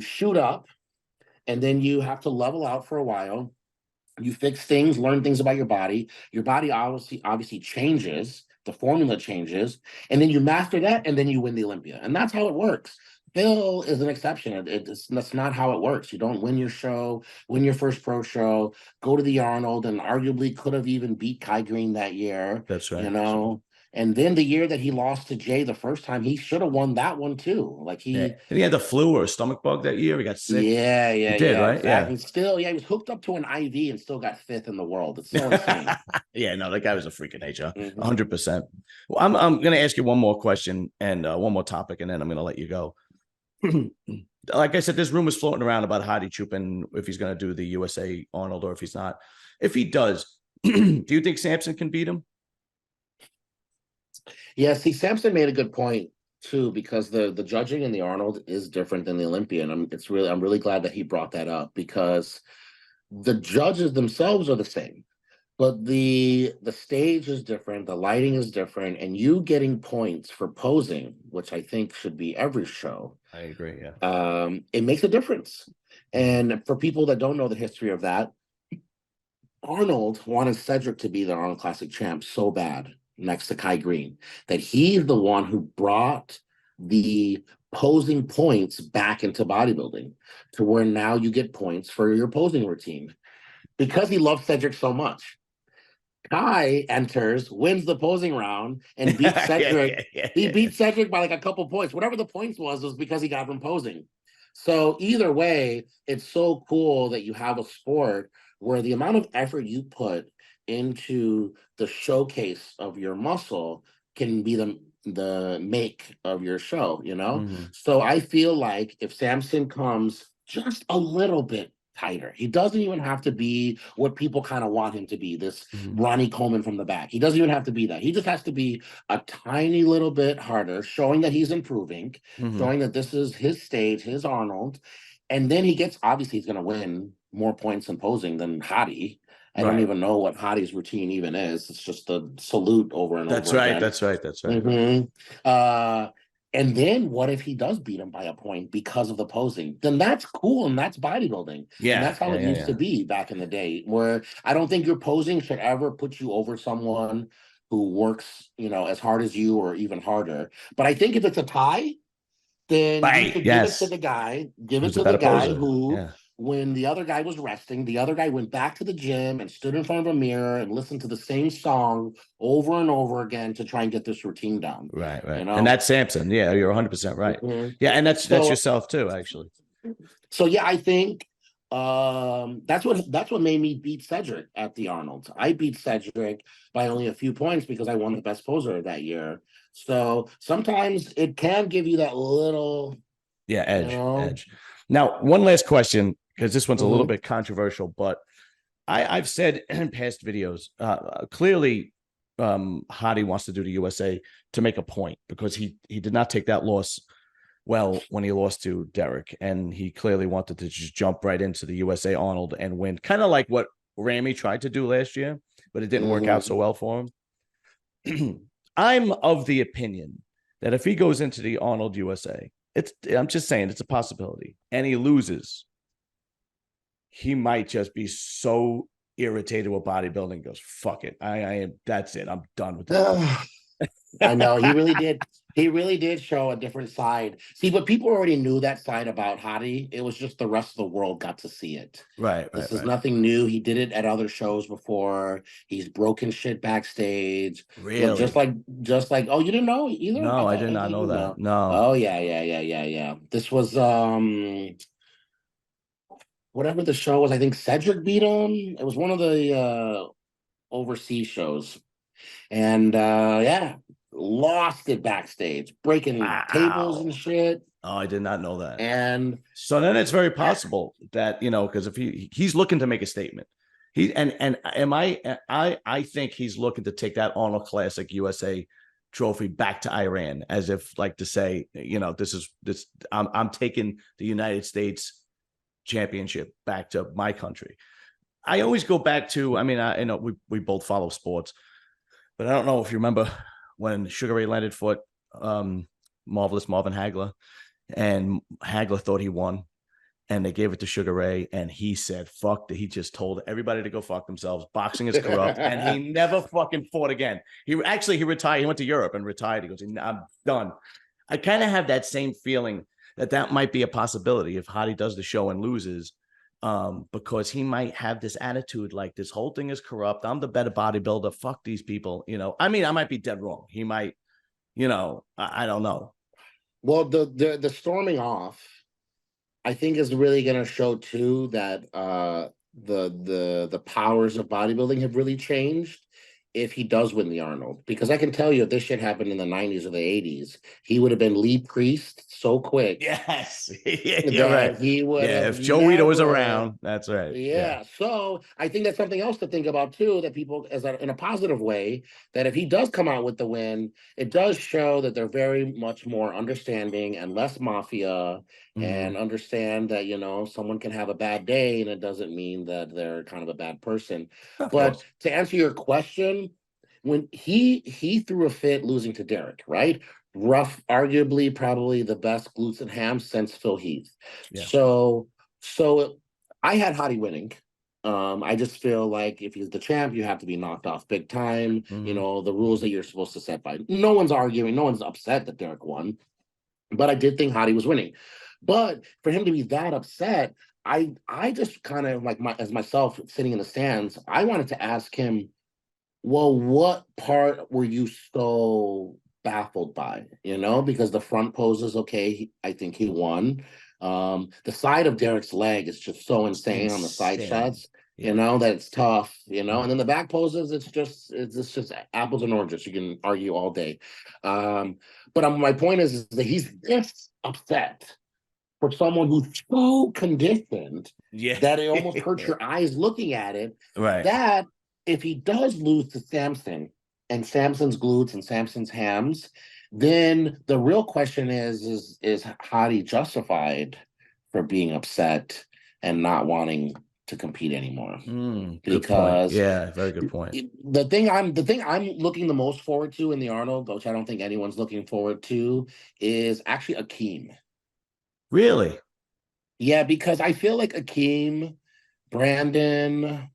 shoot up, and then you have to level out for a while. You fix things, learn things about your body. Your body obviously changes. The formula changes, and then you master that, and then you win the Olympia. And that's how it works. Phil is an exception. That's not how it works. You don't win your show, win your first pro show, go to the Arnold, and arguably could have even beat Kai Green that year. That's right. You know, and then the year that he lost to Jay the first time, he should have won that one too. Like he had the flu or a stomach bug that year. He got sick. He did, right? Exactly. Yeah. And still, he was hooked up to an IV and still got 5th in the world. It's so insane. Yeah, no, that guy was a freak of nature, 100%. Well, I'm going to ask you one more question and one more topic, and then I'm going to let you go. Like I said, there's rumors floating around about Hadi Choopan, if he's going to do the USA Arnold or if he's not. If he does, do you think Samson can beat him? Yeah, see, Samson made a good point too, because the judging in the Arnold is different than the Olympia, and I'm really glad that he brought that up, because the judges themselves are the same. But the stage is different, the lighting is different, and you getting points for posing, which I think should be every show, I agree. Yeah. it makes a difference. Mhm. And for people that don't know the history of that, Arnold wanted Cedric to be the Arnold Classic champ so bad next to Kai Green that he's the one who brought the posing points back into bodybuilding to where now you get points for your posing routine because he loved Cedric so much. Kai enters, wins the posing round, and beats Yeah, Cedric. yeah, yeah, He yeah, yeah. beat Cedric by like a couple points. Whatever the points was because he got from posing. So either way, it's so cool that you have a sport where the amount of effort you put into the showcase of your muscle can be the make of your show, you know? Mhm. So I feel like if Samson comes just a little bit tighter, he doesn't even have to be what people kind of want him to be, this Mhm. Ronnie Coleman from the back. He doesn't even have to be that. He just has to be a tiny little bit harder, showing that he's improving, Mhm. showing that this is his stage, his Arnold. And then he gets, obviously, he's going to win more points in posing than Hadi. I don't Right. even know what Hadi's routine even is. It's just a salute over and That's over right. again. That's right. That's right. Mhm. Uh, and then what if he does beat him by a point because of the posing? Then that's cool and that's bodybuilding. And Yeah. that's how Yeah. it Yeah. used to Yeah. be back in the day, where I don't think your posing should ever put you over someone who works, as hard as you or even harder. But I think if it's a tie, then you Right. should Yes. give it Who's a to the better guy poser? who, Yeah. when the other guy was resting, the other guy went back to the gym and stood in front of a mirror and listened to the same song over and over again to try and get this routine down. Right. Right. You And know? that's Samson. Yeah. You're 100% right. Mhm. Yeah. And that's So yourself too, actually. so yeah, I think that's what made me beat Cedric at the Arnold. I beat Cedric by only a few points because I won the best poser that year. So sometimes it can give you that little, Yeah. you Edge. know. Edge. Now, one last question, because this one's a little Mhm. bit controversial, but I've said in past videos, clearly, Hadi wants to do the USA to make a point because he did not take that loss well when he lost to Derek, and he clearly wanted to just jump right into the USA Arnold and win, kind of like what Ramy tried to do last year, but it didn't work out so Mhm. well for him. I'm of the opinion that if he goes into the Arnold USA, I'm just saying it's a possibility, and he loses, he might just be so irritated with bodybuilding, goes, fuck it. I am, that's it. I'm done with this. I know he really did. He really did show a different side. See, but people already knew that side about Hadi. It was just the rest of the world got to see it. Right, right, This is right. nothing new. He did it at other shows before. He's broken shit backstage. Look, just Really? like oh, you didn't know either? No, I did I not thought know you that. know. No. Oh yeah. This was whatever the show was. I think Cedric beat him. It was one of the overseas shows. And yeah, lost it backstage, breaking tables and Wow. shit. Oh, I did not know that. And So then it's very yeah, possible that, because if he's looking to make a statement. And am I think he's looking to take that Arnold Classic USA trophy back to Iran, as if like to say, this I'm taking the United States championship back to my country. I always go back to, I mean, I know we both follow sports, but I don't know if you remember when Sugar Ray Leonard fought Marvelous Marvin Hagler, and Hagler thought he won, and they gave it to Sugar Ray, and he said, fuck, he just told everybody to go fuck themselves. Boxing is corrupt. And he never fucking fought again. He retired. He went to Europe and retired. He goes, I'm done. I kind of have that same feeling that might be a possibility if Hadi does the show and loses, because he might have this attitude like this whole thing is corrupt. I'm the better bodybuilder. Fuck these people. I mean, I might be dead wrong. He might, I don't know. well, the storming off, I think, is really going to show too that the powers of bodybuilding have really changed. if he does win the Arnold, because I can tell you if this shit happened in the 90s or the 80s, he would have been Lee Priest so quick Yes, you're right. that he would Yeah, have if Joe Weider was never. around, that's right. Yeah. Yeah, so I think that's something else to think about too. That people, in a positive way, that if he does come out with the win, it does show that they're very much more understanding and less mafia, Hmm. and understand that someone can have a bad day, and it doesn't mean that they're kind of a bad person. Of But course. to answer your question, when he threw a fit losing to Derek, right? Rough, arguably, probably the best glutes and hams since Phil Heath. Yeah. So I had Hadi winning. I just feel like if he's the champ, you have to be knocked off big time. Hmm. The rules that you're supposed to set by. No one's arguing, no one's upset that Derek won, but I did think Hadi was winning. But for him to be that upset, I just kind of like as myself sitting in the stands, I wanted to ask him, well, what part were you so baffled by? Because the front pose is okay. I think he won. The side of Derek's leg is just so insane on the side Insane. shots, Yeah. that it's tough, Mhm. and then the back poses, it's just apples and oranges. You can argue all day. Um, but my point is that he's this upset for someone who's so conditioned Yeah. that it almost hurts your eyes looking at it. Right. That if he does lose to Samson and Samson's glutes and Samson's hams, then the real question is Hadi justified for being upset and not wanting to compete anymore? Good point. Because Yeah, very good point. the thing I'm looking the most forward to in the Arnold, which I don't think anyone's looking forward to, is actually Akeem. Really? Yeah, because I feel like Akeem, Brandon,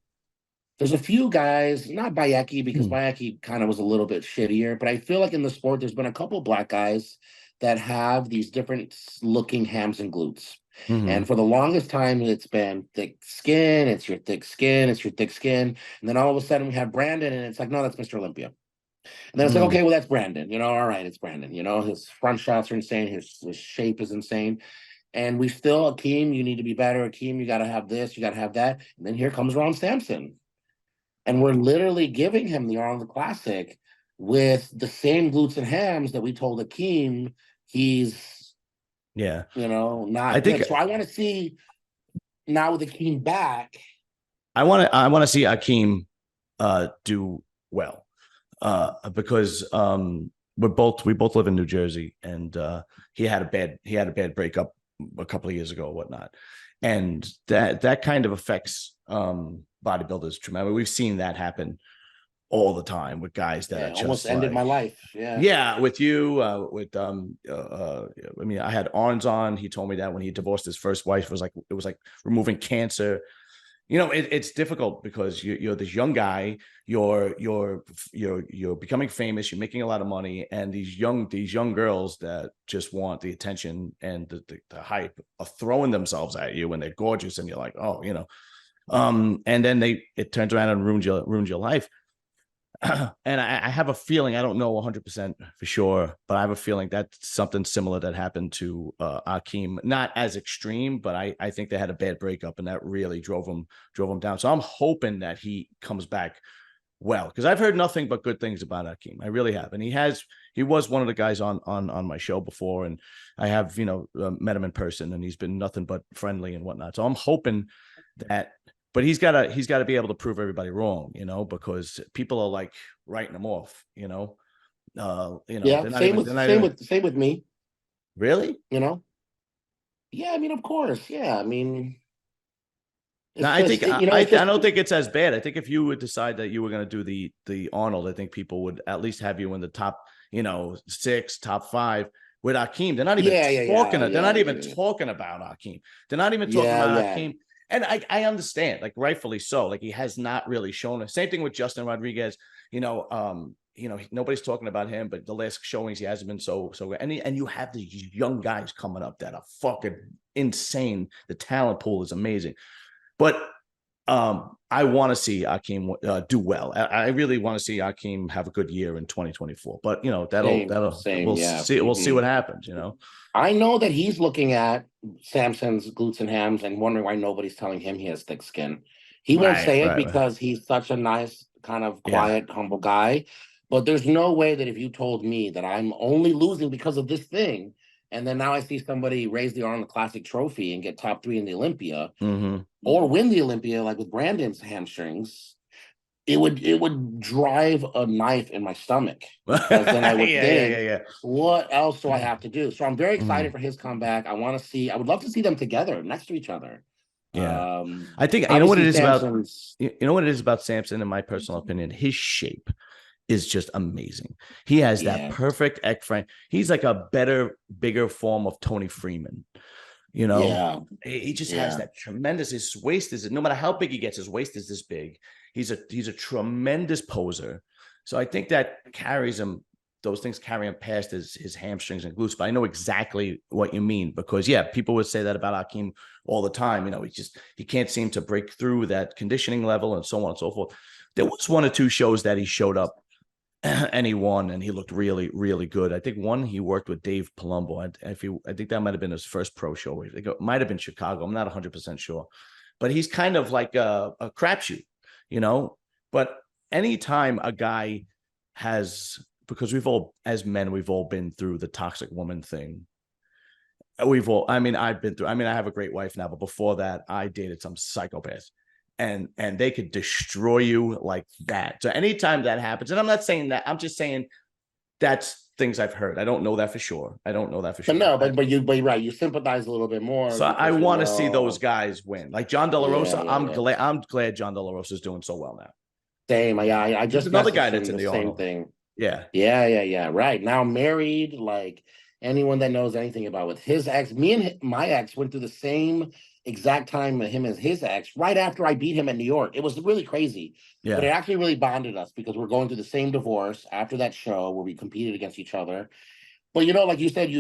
there's a few guys, not Bayeki, because Hmm. Bayeki kind of was a little bit shittier, but I feel like in the sport, there's been a couple black guys that have these different looking hams and glutes. And Hmm. for the longest time, it's been thick skin, it's your thick skin, it's your thick skin. And then all of a sudden, we have Brandon, and it's like, no, that's Mr. Olympia. And then it's like, Mm. okay, well, that's Brandon. All right, it's Brandon. His front shots are insane, his shape is insane. And we still, Akeem, you need to be better. Akeem, you got to have this, you got to have that. And then here comes Ron Sampson. And we're literally giving him the Arnold Classic with the same glutes and hams that we told Akeem he's, Yeah. I not think good. So I want to see now with Akeem back. I want to see Akeem do well. Because we both live in New Jersey, and he had a bad breakup a couple of years ago or whatnot, and that kind of affects bodybuilders tremendously. We've seen that happen all the time with guys that are Yeah, almost just ended my like, life. Yeah. yeah, with you, I mean, I had Arns on. He told me that when he divorced his first wife, it was like removing cancer. It's difficult because you're this young guy, you're becoming famous, you're making a lot of money, and these young girls that just want the attention and the hype are throwing themselves at you when they're gorgeous, and you're like, oh, and then it turns around and ruins your life. And I have a feeling, I don't know 100% for sure, but I have a feeling that's something similar that happened to Akeem. Not as extreme, but I think they had a bad breakup, and that really drove him down. So I'm hoping that he comes back well, because I've heard nothing but good things about Akeem. I really have, and he was one of the guys on my show before, and I have met him in person, and he's been nothing but friendly and whatnot. So I'm hoping that, but he's got to be able to prove everybody wrong, because people are like writing him off, Yeah. Same with me. really. You know. Yeah. I mean, of course. Yeah. I mean, No, it's I think just I it's just. don't think it's as bad. I think if you would decide that you were going to do the Arnold, I think people would at least have you in the top, six, top five. With Akeem, they're not even Yeah. Yeah. talking. Yeah. They're Yeah. not even Yeah. talking about Akeem. They're not even talking Yeah. about Yeah. Akeem. And I understand, like rightfully so. Like he has not really shown it. Same thing with Justin Rodriguez. Nobody's talking about him, but the last showings he hasn't been so good. And you have these young guys coming up that are fucking insane. The talent pool is amazing. But I want to see Akeem do well. I really want to see Akeem have a good year in 2024. But that'll Same. we'll Yeah. see what happens. I know that he's looking at Samson's glutes and hams and wondering why nobody's telling him he has thick skin. He won't Right, say it right, right. because he's such a nice kind of Yeah. quiet, humble guy. But there's no way that if you told me that I'm only losing because of this thing, and then now I see somebody raise the Arnold Classic trophy and get top 3 in the Olympia, Mm-hmm. or win the Olympia, like with Brandon's hamstrings, it would drive a knife in my stomach, because then I would think, Yeah. what else do I have to do? So I'm very excited Mm, for his comeback. I would love to see them together next to each other. yeah. I think you know what it Obviously is about Samson's, you know what it is about Samson, in my personal opinion. His shape is just amazing. He has that yeah, perfect egg frame. He's like a better, bigger form of Tony Freeman. You know, yeah, he just has yeah. that tremendous. His waist is, no matter how big he gets, his waist is this big. He's a tremendous poser. So I think that carries him. Those things carry him past his hamstrings and glutes. But I know exactly what you mean, because yeah, people would say that about Hakeem all the time. You know, he can't seem to break through that conditioning level and so on and so forth. There was one or two shows that he showed up and he won, and he looked really, really good. I think one he worked with Dave Palumbo. I think that might have been his first pro show. It might have been Chicago. I'm not 100% sure, but he's kind of like a crapshoot, you know. But anytime a guy has, because we've all, as men, we've all been through the toxic woman thing. I mean, I've been through. I mean, I have a great wife now, but before that, I dated some psychopaths, and they could destroy you like that. So anytime that happens, and I'm not saying that, I'm just saying that's things I've heard. I don't know that for sure. I don't know that for But sure. no, but you're right. You sympathize a little bit more So I because want to see those guys win, like John De La yeah, Rosa. yeah, I'm yeah. glad. I'm glad John De La Rosa is doing so well now. Same. I There's just another guy messaged that's him in the the same Arnold. thing. Yeah. Yeah. Right. Now married, like anyone that knows anything about with his ex, me and my ex went through the same exact time with him as his ex, right after I beat him in New York. It was really crazy, but it Yeah. actually really bonded us because we're going through the same divorce after that show where we competed against each other. But like you said,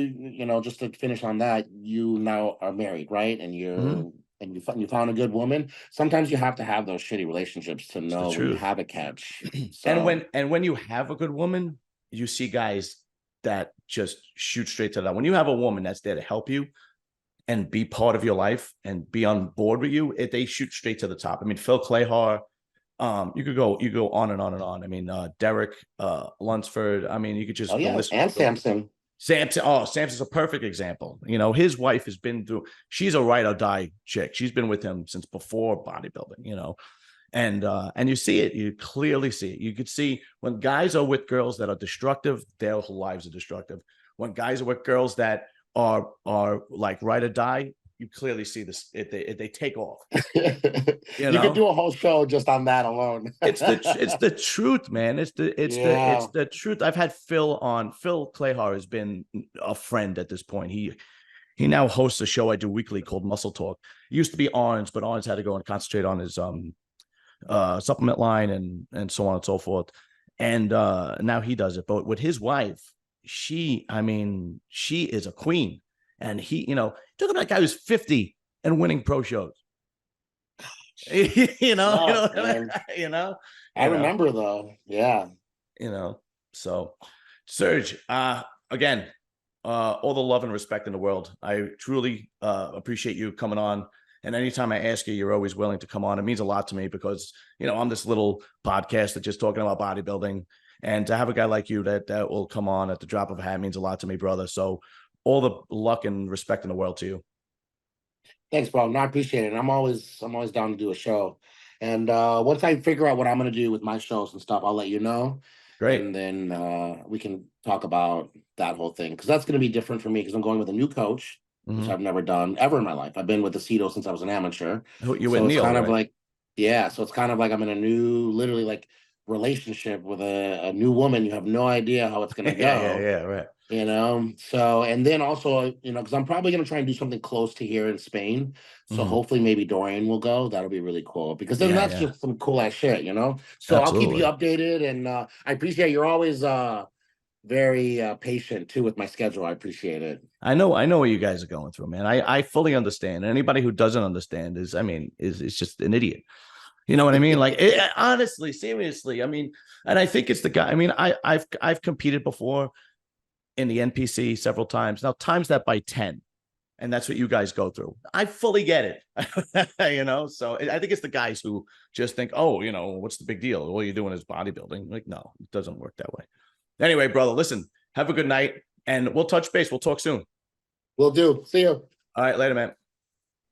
just to finish on that, you now are married, right? And Mm-hmm. you found a good woman. Sometimes you have to have those shitty relationships to It's the know when you truth. have a catch. And So when you have a good woman, you see guys that just shoot straight to that. When you have a woman that's there to help you and be part of your life and be on board with you, they shoot straight to the top. I mean, Phil Clayhar, you go on and on and on. I mean, Derek Lunsford. I mean, you could oh just, the yeah, list and would go. Samson. Samson. Oh, Samson's a perfect example. You know, his wife has been through. She's a ride or die chick. She's been with him since before bodybuilding. You know, and you see it. You clearly see it. You could see when guys are with girls that are destructive, their lives are destructive. When guys are with girls that are like ride or die, you clearly see this. They take off. You You could know, do a whole show just on that alone. it's the truth, man. It's Yeah. the truth. I've had Phil on. Phil Clayhar has been a friend at this point. He now hosts a show I do weekly called Muscle Talk. It used to be Orange, but Orange had to go and concentrate on his supplement line and so on and so forth. And now he does it. But with his wife, I mean, she is a queen. And talking about a guy who's 50 and winning pro shows. you know, you Sucks, know, man. you know, I you know, remember though. Yeah. you know. So, Serge, again, all the love and respect in the world. I truly appreciate you coming on. And anytime I ask you, you're always willing to come on. It means a lot to me because, I'm this little podcast that just talking about bodybuilding. And to have a guy like you that will come on at the drop of a hat means a lot to me, brother. So all the luck and respect in the world to you. Thanks, bro. No, I appreciate it. I'm always down to do a show. And once I figure out what I'm gonna do with my shows and stuff, I'll let you know. Great. And then we can talk about that whole thing. Because that's gonna be different for me because I'm going with a new coach, which Mm-hmm. I've never done ever in my life. I've been with the Aceto since I was an amateur. You're with So it's Neil, kind of right? like, yeah, so it's kind of like I'm in a new, literally like relationship with a new woman. You have no idea how it's gonna go. Yeah, right. So and then also, because I'm probably going to try and do something close to here in Spain, so Mm-hmm. hopefully maybe Dorian will go. That'll be really cool because then that's Yeah. just some cool ass shit. So I'll keep you Absolutely. updated, and I appreciate you're always very patient too with my schedule. I appreciate it. I know what you guys are going through, man. I fully understand. Anybody who doesn't understand is just an idiot. You know what I mean? Like honestly, seriously. I mean, and I think it's the guy. I mean, I've competed before in the NPC several times. Now times that by 10. And that's what you guys go through. I fully get it. You know, so I think it's the guys who just think, oh, you know, what's the big deal? All you're doing is bodybuilding. Like, no, it doesn't work that way. Anyway, brother, listen, have a good night and we'll touch base. We'll talk soon. Will do. See you. All right, later, man.